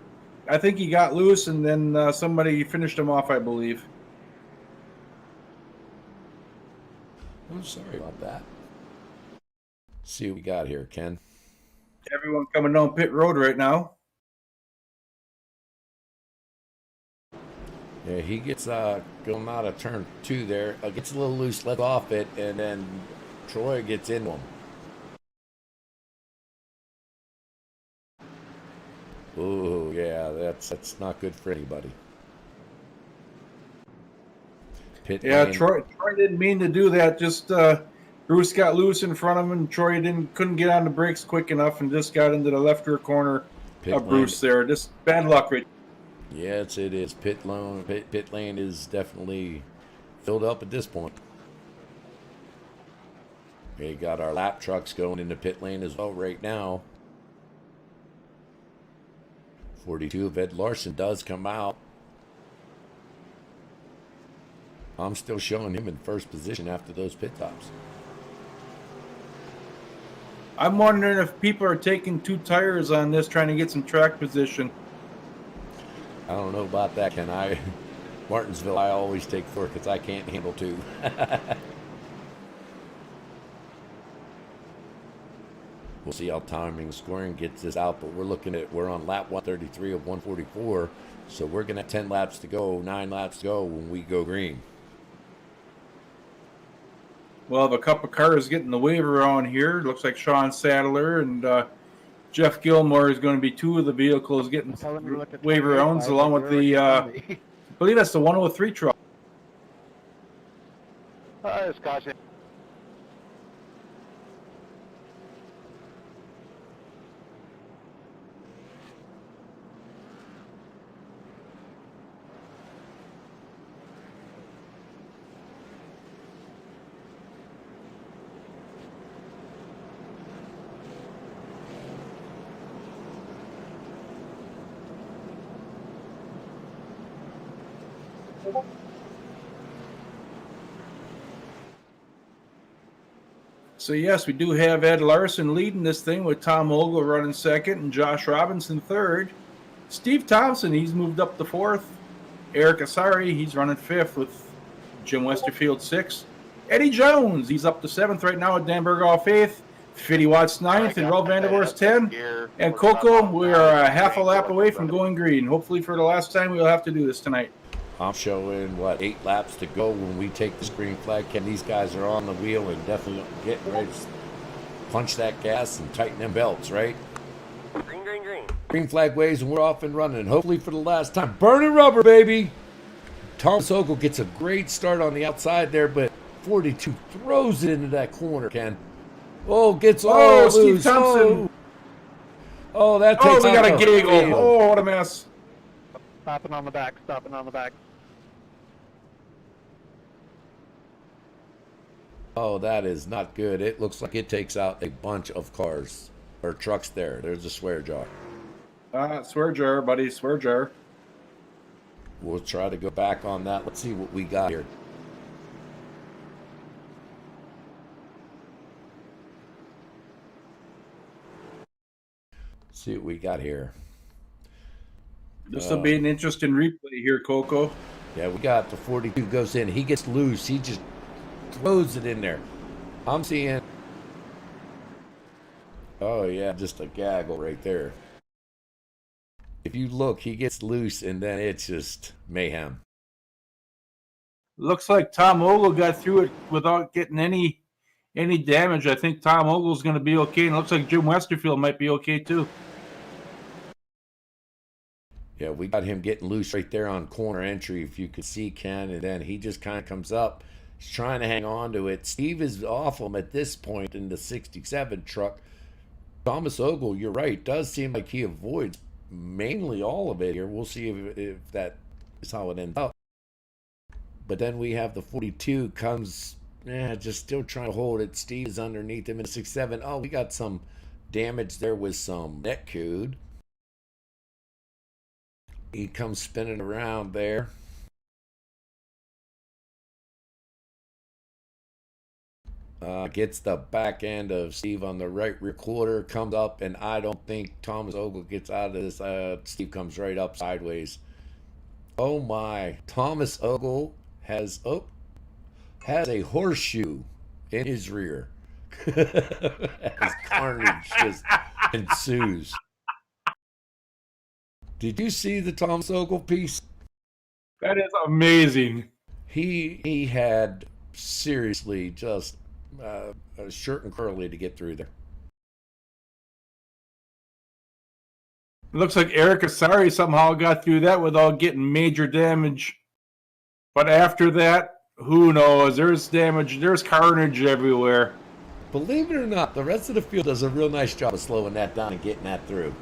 I think he got loose, and then somebody finished him off, I believe. I'm sorry about that. Let's see what we got here, Ken. Everyone coming down pit road right now. Yeah, he gets going out of turn 2 there. Gets a little loose, let off it, and then Troy gets into him. Oh, yeah, that's not good for anybody. Yeah, Troy didn't mean to do that. Just Bruce got loose in front of him, and Troy couldn't get on the brakes quick enough, and just got into the left rear corner of Bruce there. Just bad luck, right? Yes, it is. Pit lane is definitely filled up at this point. We got our lap trucks going into pit lane as well right now. 42 of Ed Larson does come out. I'm still showing him in first position after those pit stops. I'm wondering if people are taking 2 tires on this, trying to get some track position. I don't know about that, Ken. Martinsville, I always take 4 because I can't handle 2. We'll see how timing scoring gets this out, but we're on lap 133 of 144, so we're going to have 10 laps to go, 9 laps to go when we go green. We'll have a couple cars getting the waiver on here. Looks like Sean Sadler and Jeff Gilmore is going to be 2 of the vehicles getting waiver owns, along with the, I believe that's the 103 truck. It's caution. So yes, we do have Ed Larson leading this thing with Tom Ogle running second and Josh Robinson third. Steve Thompson, he's moved up to fourth. Eric Asari, he's running fifth with Jim Westerfield sixth. Eddie Jones, he's up to seventh right now with Dan Berghoff eighth. Fitty Watts ninth and Ralph Vandervorst 10. And Coco, we are a half a lap away from going green. Hopefully for the last time we'll have to do this tonight. I'm showing, 8 laps to go when we take this green flag. Ken, these guys are on the wheel and definitely getting ready to punch that gas and tighten them belts, right? Green, green, green. Green flag waves and we're off and running. Hopefully for the last time. Burning rubber, baby! Thomas Ogle gets a great start on the outside there, but 42 throws it into that corner, Ken. Oh, gets all Steve loose. Thompson. Oh, that takes we got a out giggle. the field. Oh, what a mess. Stopping on the back, stopping on the back. Oh, that is not good. It looks like it takes out a bunch of cars or trucks there. There's a swear jar. Swear jar, buddy, swear jar. We'll try to go back on that. Let's see what we got here. See what we got here. This will be an interesting replay here, Coco. Yeah, we got the 42 goes in. He gets loose. He just throws it in there. I'm seeing. Oh, yeah, just a gaggle right there. If you look, he gets loose, and then it's just mayhem. Looks like Tom Ogle got through it without getting any damage. I think Tom Ogle's going to be okay, and it looks like Jim Westerfield might be okay too. Yeah, we got him getting loose right there on corner entry, if you could see, Ken, and then he just kind of comes up. He's trying to hang on to it. Steve is off him at this point in the 67 truck. Thomas Ogle, you're right, does seem like he avoids mainly all of it here. We'll see if that is how it ends up. But then we have the 42 comes, just still trying to hold it. Steve is underneath him in the 67. Oh, we got some damage there with some net code. He comes spinning around there. Gets the back end of Steve on the right rear quarter, comes up, and I don't think Thomas Ogle gets out of this. Steve comes right up sideways. Oh my, Thomas Ogle has a horseshoe in his rear. As carnage just ensues. Did you see the Thomas Ogle piece? That is amazing. He had seriously just a shirt and curly to get through there. It looks like Eric Asari somehow got through that without getting major damage. But after that, who knows? There's damage. There's carnage everywhere. Believe it or not, the rest of the field does a real nice job of slowing that down and getting that through.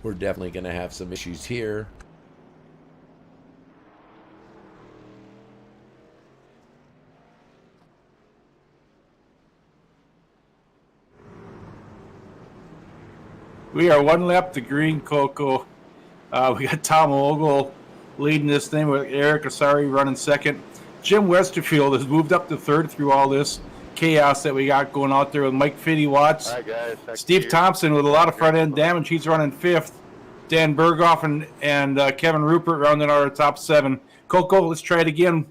We're definitely going to have some issues here. We are one lap to green, Coco. We got Tom Ogle leading this thing with Eric Asari running second. Jim Westerfield has moved up to third through all this chaos that we got going out there with Mike Fitty Watts. All right, guys. Steve Thompson with a lot of front end damage. He's running fifth. Dan Berghoff and Kevin Rupert rounding out our top 7. Coco, let's try it again.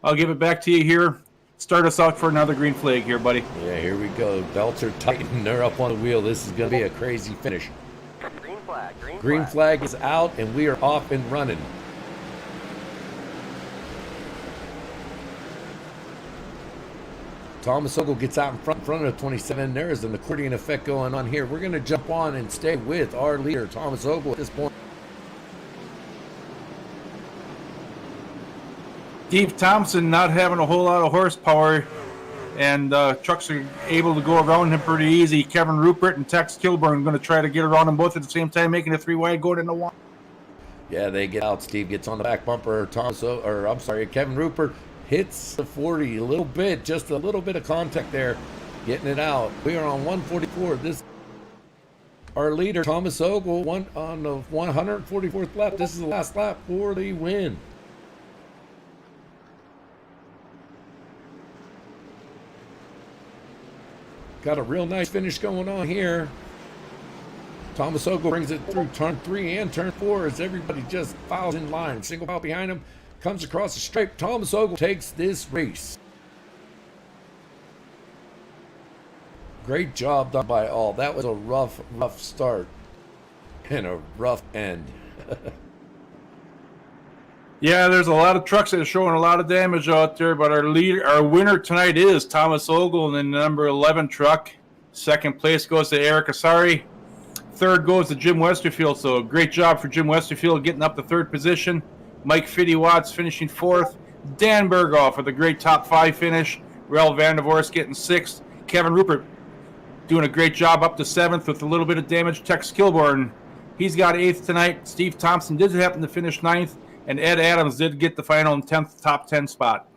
I'll give it back to you here. Start us out for another green flag here, buddy. Yeah, here we go. Belts are tight and they're up on the wheel. This is going to be a crazy finish. Green flag. Green flag is out and we are off and running. Thomas Ogle gets out in front of 27. There is an accordion effect going on here. We're going to jump on and stay with our leader, Thomas Ogle, at this point. Steve Thompson not having a whole lot of horsepower, and trucks are able to go around him pretty easy. Kevin Rupert and Tex Kilburn going to try to get around them both at the same time, making it 3-wide going into 1. Yeah, they get out. Steve gets on the back bumper. Kevin Rupert hits the 40 a little bit, just a little bit of contact there, getting it out. We are on 144. Our leader, Thomas Ogle, on the 144th lap. This is the last lap for the win. Got a real nice finish going on here. Thomas Ogle brings it through turn 3 and turn 4 as everybody just files in line. Single file behind him, comes across the stripe. Thomas Ogle takes this race. Great job done by all. That was a rough start and a rough end. Yeah, there's a lot of trucks that are showing a lot of damage out there, but our winner tonight is Thomas Ogle in the number 11 truck. Second place goes to Eric Asari. Third goes to Jim Westerfield, so great job for Jim Westerfield getting up to third position. Mike Fitty Watts finishing fourth. Dan Berghoff with a great top 5 finish. Rel Vandevorst getting 6th. Kevin Rupert doing a great job up to 7th with a little bit of damage. Tex Kilburn, he's got 8th tonight. Steve Thompson did happen to finish 9th. And Ed Adams did get the final 10th top 10 spot.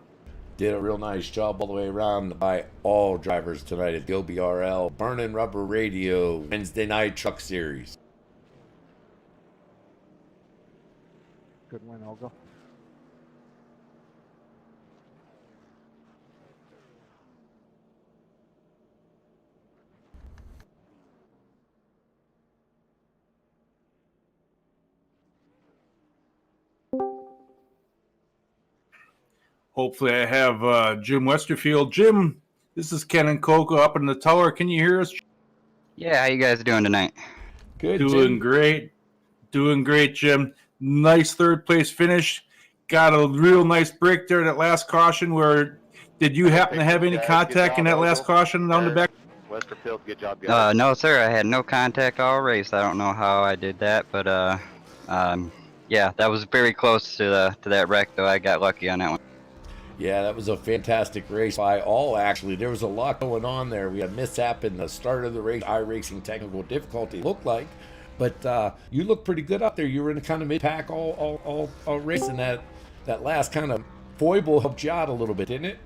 Did a real nice job all the way around by all drivers tonight at the OBRL Burning Rubber Radio Wednesday Night Truck Series. Good win, Ogle. Hopefully I have Jim Westerfield. Jim, this is Ken and Coco up in the tower. Can you hear us? Yeah, how you guys doing tonight? Good, Doing Jim. great. Doing great, Jim. Nice third place finish. Got a real nice break there, that last caution where did you happen to have any contact in that last caution down the back? Westerfield, good job, guys. No, sir, I had no contact all race. I don't know how I did that, but yeah, that was very close to that wreck, though. I got lucky on that one. Yeah, that was a fantastic race by all, actually. There was a lot going on there. We had a mishap in the start of the race. iRacing technical difficulty looked like. But you looked pretty good out there. You were in the kind of mid-pack all race, and that last kind of foible helped you out a little bit, didn't it?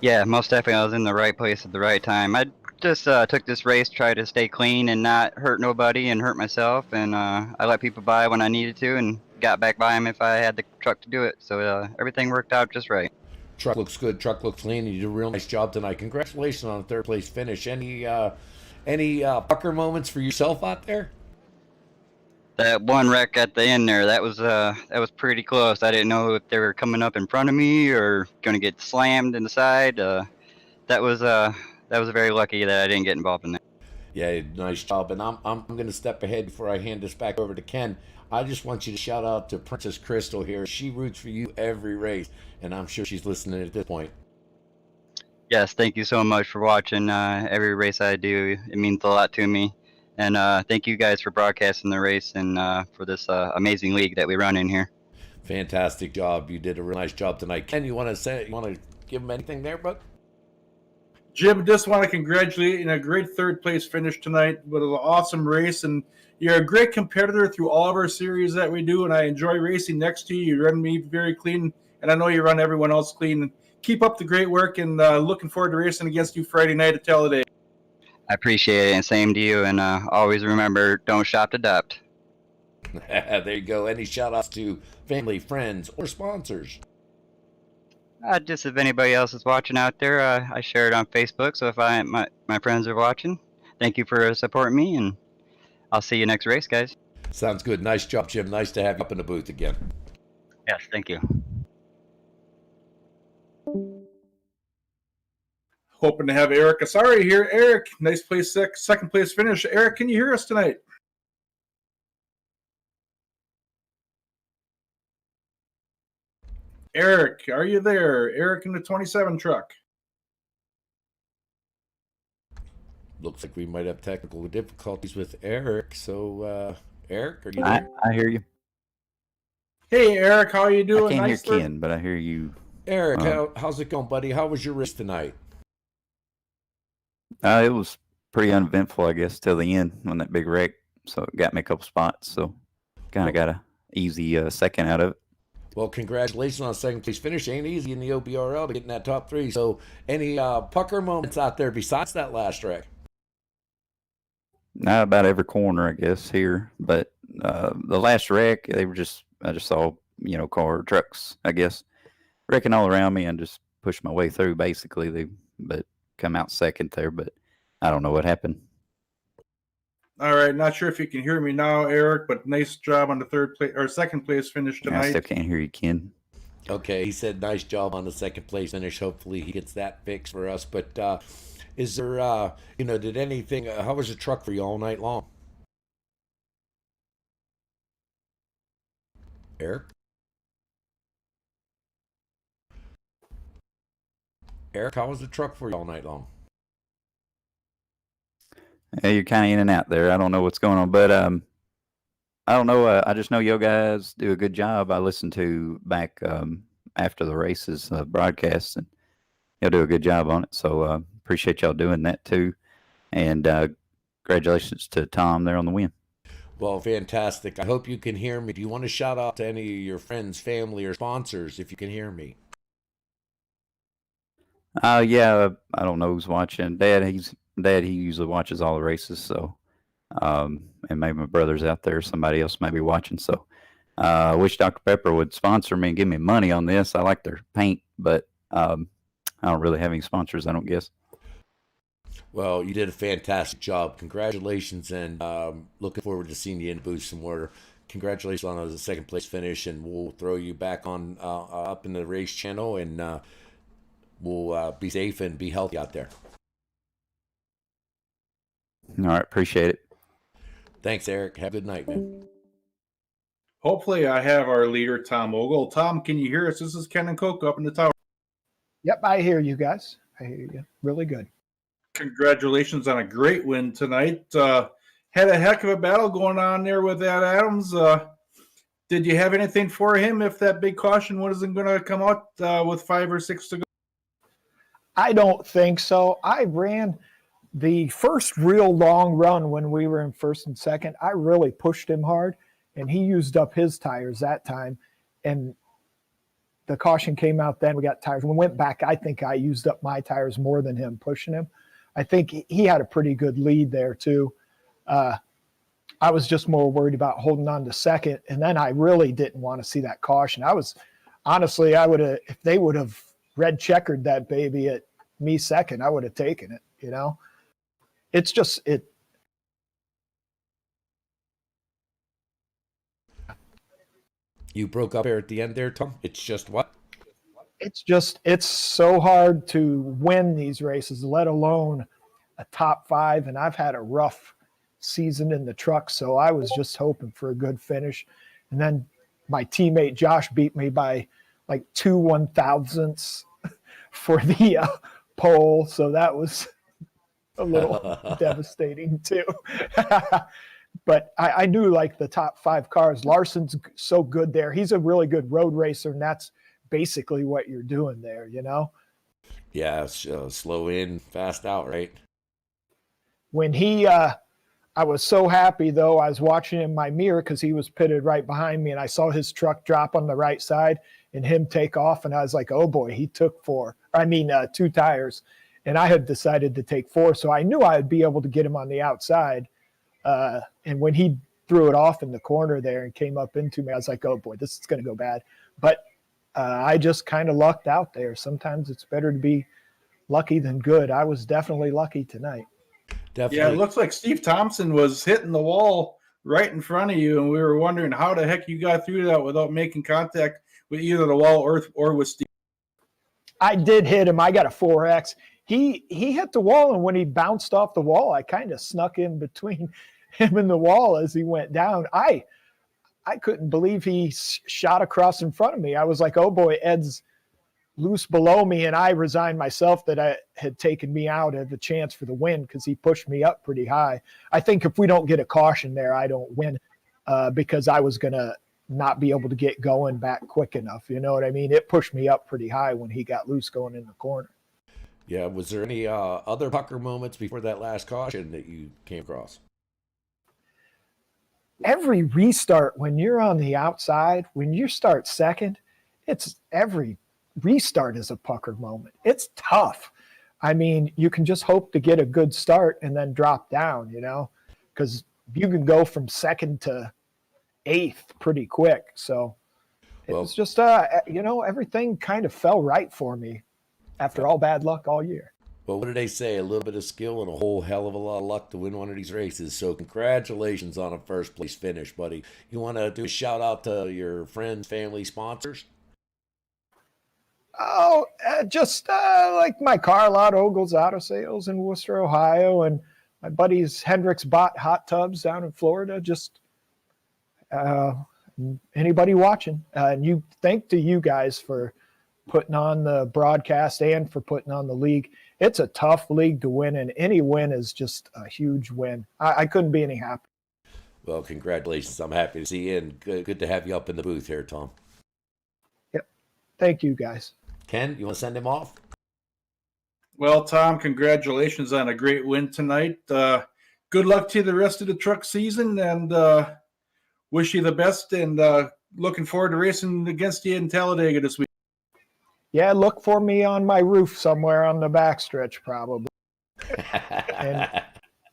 Yeah, most definitely. I was in the right place at the right time. I just took this race, tried to stay clean and not hurt nobody and hurt myself, and I let people by when I needed to and got back by them if I had the truck to do it. So everything worked out just right. Truck looks good. Truck looks clean. You did a real nice job tonight. Congratulations on a third place finish. Any pucker moments for yourself out there? That one wreck at the end there, that was pretty close. I didn't know if they were coming up in front of me or going to get slammed in the side. That was very lucky that I didn't get involved in that. Yeah, nice job. And I'm going to step ahead before I hand this back over to Ken. I just want you to shout out to Princess Crystal here. She roots for you every race, and I'm sure she's listening at this point. Yes, thank you so much for watching every race I do. It means a lot to me. And thank you guys for broadcasting the race and for this amazing league that we run in here. Fantastic job. You did a real nice job tonight. Ken, you want to give him anything there, bud? Jim, just want to congratulate you in a great third place finish tonight with an awesome race, and you're a great competitor through all of our series that we do, and I enjoy racing next to you. You run me very clean, and I know you run everyone else clean. Keep up the great work, and looking forward to racing against you Friday night at Talladega. I appreciate it, and same to you. And always remember, don't shop to adopt. There you go. Any shout outs to family, friends, or sponsors? Just if anybody else is watching out there, I share it on Facebook. So if my friends are watching, thank you for supporting me, and I'll see you next race, guys. Sounds good. Nice job, Jim. Nice to have you up in the booth again. Yes, thank you. Hoping to have Eric Asari here. Eric, nice place, second place finish. Eric, can you hear us tonight? Eric, are you there? Eric in the 27 truck. Looks like we might have technical difficulties with Eric. So, Eric, are you there? I hear you. Hey, Eric, how are you doing? I can't Nice hear Ken, but I hear you. Eric, how's it going, buddy? How was your race tonight? It was pretty uneventful, I guess, till the end when that big wreck. So it got me a couple spots. So kind of got a easy second out of it. Well, congratulations on a second place finish. Ain't easy in the OBRL to get in that top three. So, any pucker moments out there besides that last wreck? Not about every corner, I guess, here. But the last wreck, I just saw, trucks, I guess, wrecking all around me and just pushed my way through, basically. But come out second there, but I don't know what happened. All right, not sure if you can hear me now, Eric, but nice job on the third place or second place finish tonight. I still can't hear you, Ken. Okay, he said nice job on the second place finish. Hopefully he gets that fixed for us. But is there, did anything, how was the truck for you all night long? Eric? Eric, how was the truck for you all night long? Yeah, you're kind of in and out there. I don't know what's going on, but I don't know. I just know you guys do a good job. I listened to back after the races broadcast, and you'll do a good job on it. So appreciate y'all doing that too. And congratulations to Tom there on the win. Well, fantastic. I hope you can hear me. Do you want to shout out to any of your friends, family, or sponsors if you can hear me? Yeah, I don't know who's watching. Dad, he usually watches all the races, so and maybe my brother's out there, somebody else may be watching. So I wish Dr. Pepper would sponsor me and give me money on this. I like their paint, but I don't really have any sponsors, I don't guess. Well, you did a fantastic job. Congratulations, and looking forward to seeing you in the booth some more. Congratulations on the second place finish, and we'll throw you back on up in the race channel, and we'll be safe and be healthy out there. All right, appreciate it. Thanks, Eric. Have a good night, man. Hopefully, I have our leader, Tom Ogle. Tom, can you hear us? This is Ken and Coco up in the tower. Yep, I hear you guys. I hear you. Really good. Congratulations on a great win tonight. Had a heck of a battle going on there with Ed Adams. Did you have anything for him if that big caution wasn't going to come out with 5 or 6 to go? I don't think so. I ran the first real long run when we were in first and second. I really pushed him hard, and he used up his tires that time. And the caution came out then. We got tires. When we went back, I think I used up my tires more than him pushing him. I think he had a pretty good lead there, too. I was just more worried about holding on to second, and then I really didn't want to see that caution. Honestly, I would have, if they would have red checkered that baby at me second, I would have taken it, It's just it. You broke up there at the end there, Tom. It's just what? It's so hard to win these races, let alone a top 5. And I've had a rough season in the truck, so I was just hoping for a good finish. And then my teammate Josh beat me by like 2 1,000ths for the pole, so that was a little devastating too. But I knew like the top 5 cars. Larson's so good there. He's a really good road racer, and that's basically what you're doing there, Yeah, slow in, fast out, right? When I was so happy, though. I was watching in my mirror because he was pitted right behind me, and I saw his truck drop on the right side and him take off, and I was like, oh, boy, he took 2 tires. and I had decided to take 4, so I knew I'd be able to get him on the outside. And when he threw it off in the corner there and came up into me, I was like, oh boy, this is going to go bad. But I just kind of lucked out there. Sometimes it's better to be lucky than good. I was definitely lucky tonight. Definitely. Yeah, it looks like Steve Thompson was hitting the wall right in front of you, and we were wondering how the heck you got through that without making contact with either the wall or with Steve. I did hit him. I got a 4X. He hit the wall, and when he bounced off the wall, I kind of snuck in between him and the wall as he went down. I couldn't believe he shot across in front of me. I was like, oh boy, Ed's loose below me, and I resigned myself that I had taken me out of the chance for the win because he pushed me up pretty high. I think if we don't get a caution there, I don't win because I was going to not be able to get going back quick enough. You know what I mean? It pushed me up pretty high when he got loose going in the corner. Yeah. Was there any other pucker moments before that last caution that you came across? Every restart, when you're on the outside, when you start second, it's every restart is a pucker moment. It's tough. I mean, you can just hope to get a good start and then drop down, you know, because you can go from second to 8th pretty quick. So it was just, everything kind of fell right for me after all bad luck all year. Well, what did they say? A little bit of skill and a whole hell of a lot of luck to win one of these races. So congratulations on a first place finish, buddy. You want to do a shout out to your friends, family, sponsors? Oh, just like my car lot, Ogle's Auto Sales in Worcester, Ohio, and my buddies Hendricks Bot Hot Tubs down in Florida. Just anybody watching. And thank to you guys for putting on the broadcast and for putting on the league. It's a tough league to win, and any win is just a huge win. I couldn't be any happier. Well, congratulations. I'm happy to see you, and good to have you up in the booth here, Tom. Yep. Thank you, guys. Ken, you want to send him off? Well, Tom, congratulations on a great win tonight. Good luck to you the rest of the truck season, and wish you the best, and looking forward to racing against you in Talladega this week. Yeah, look for me on my roof somewhere on the backstretch, probably.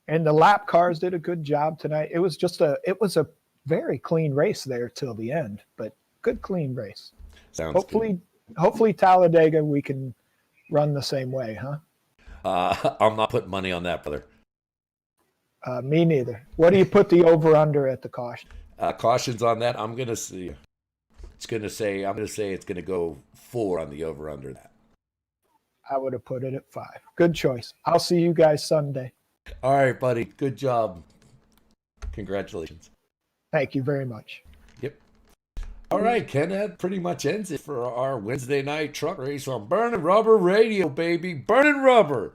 and the lap cars did a good job tonight. It was a very clean race there till the end, but good clean race. Sounds good. Hopefully Talladega we can run the same way, huh? I'm not putting money on that, brother. Me neither. What do you put the over under at the caution? Cautions on that. I'm gonna say it's gonna go 4 on the over under that. I would have put it at 5. Good choice. I'll see you guys Sunday. All right, buddy. Good job. Congratulations. Thank you very much. Yep. All right, Ken, that pretty much ends it for our Wednesday night truck race on Burning Rubber Radio, baby. Burning Rubber.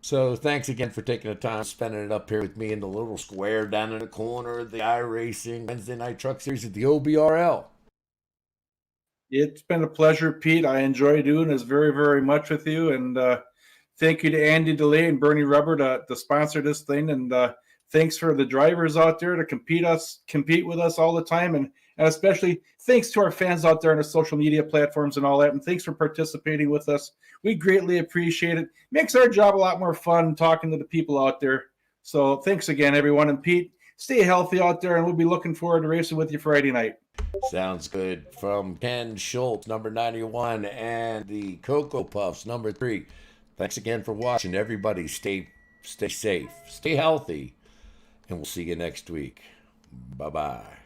So thanks again for taking the time, spending it up here with me in the little square down in the corner of the iRacing Wednesday night truck series at the OBRL. It's been a pleasure, Pete. I enjoy doing this very, very much with you. And thank you to Andy DeLay and Bernie Rubber to sponsor this thing. And thanks for the drivers out there to compete with us all the time. And especially thanks to our fans out there on the social media platforms and all that. And thanks for participating with us. We greatly appreciate it. Makes our job a lot more fun talking to the people out there. So thanks again, everyone. And Pete, stay healthy out there, and we'll be looking forward to racing with you Friday night. Sounds good. From Ken Schultz, number 91, and the Cocoa Puffs, number 3. Thanks again for watching. Everybody stay safe, stay healthy, and we'll see you next week. Bye-bye.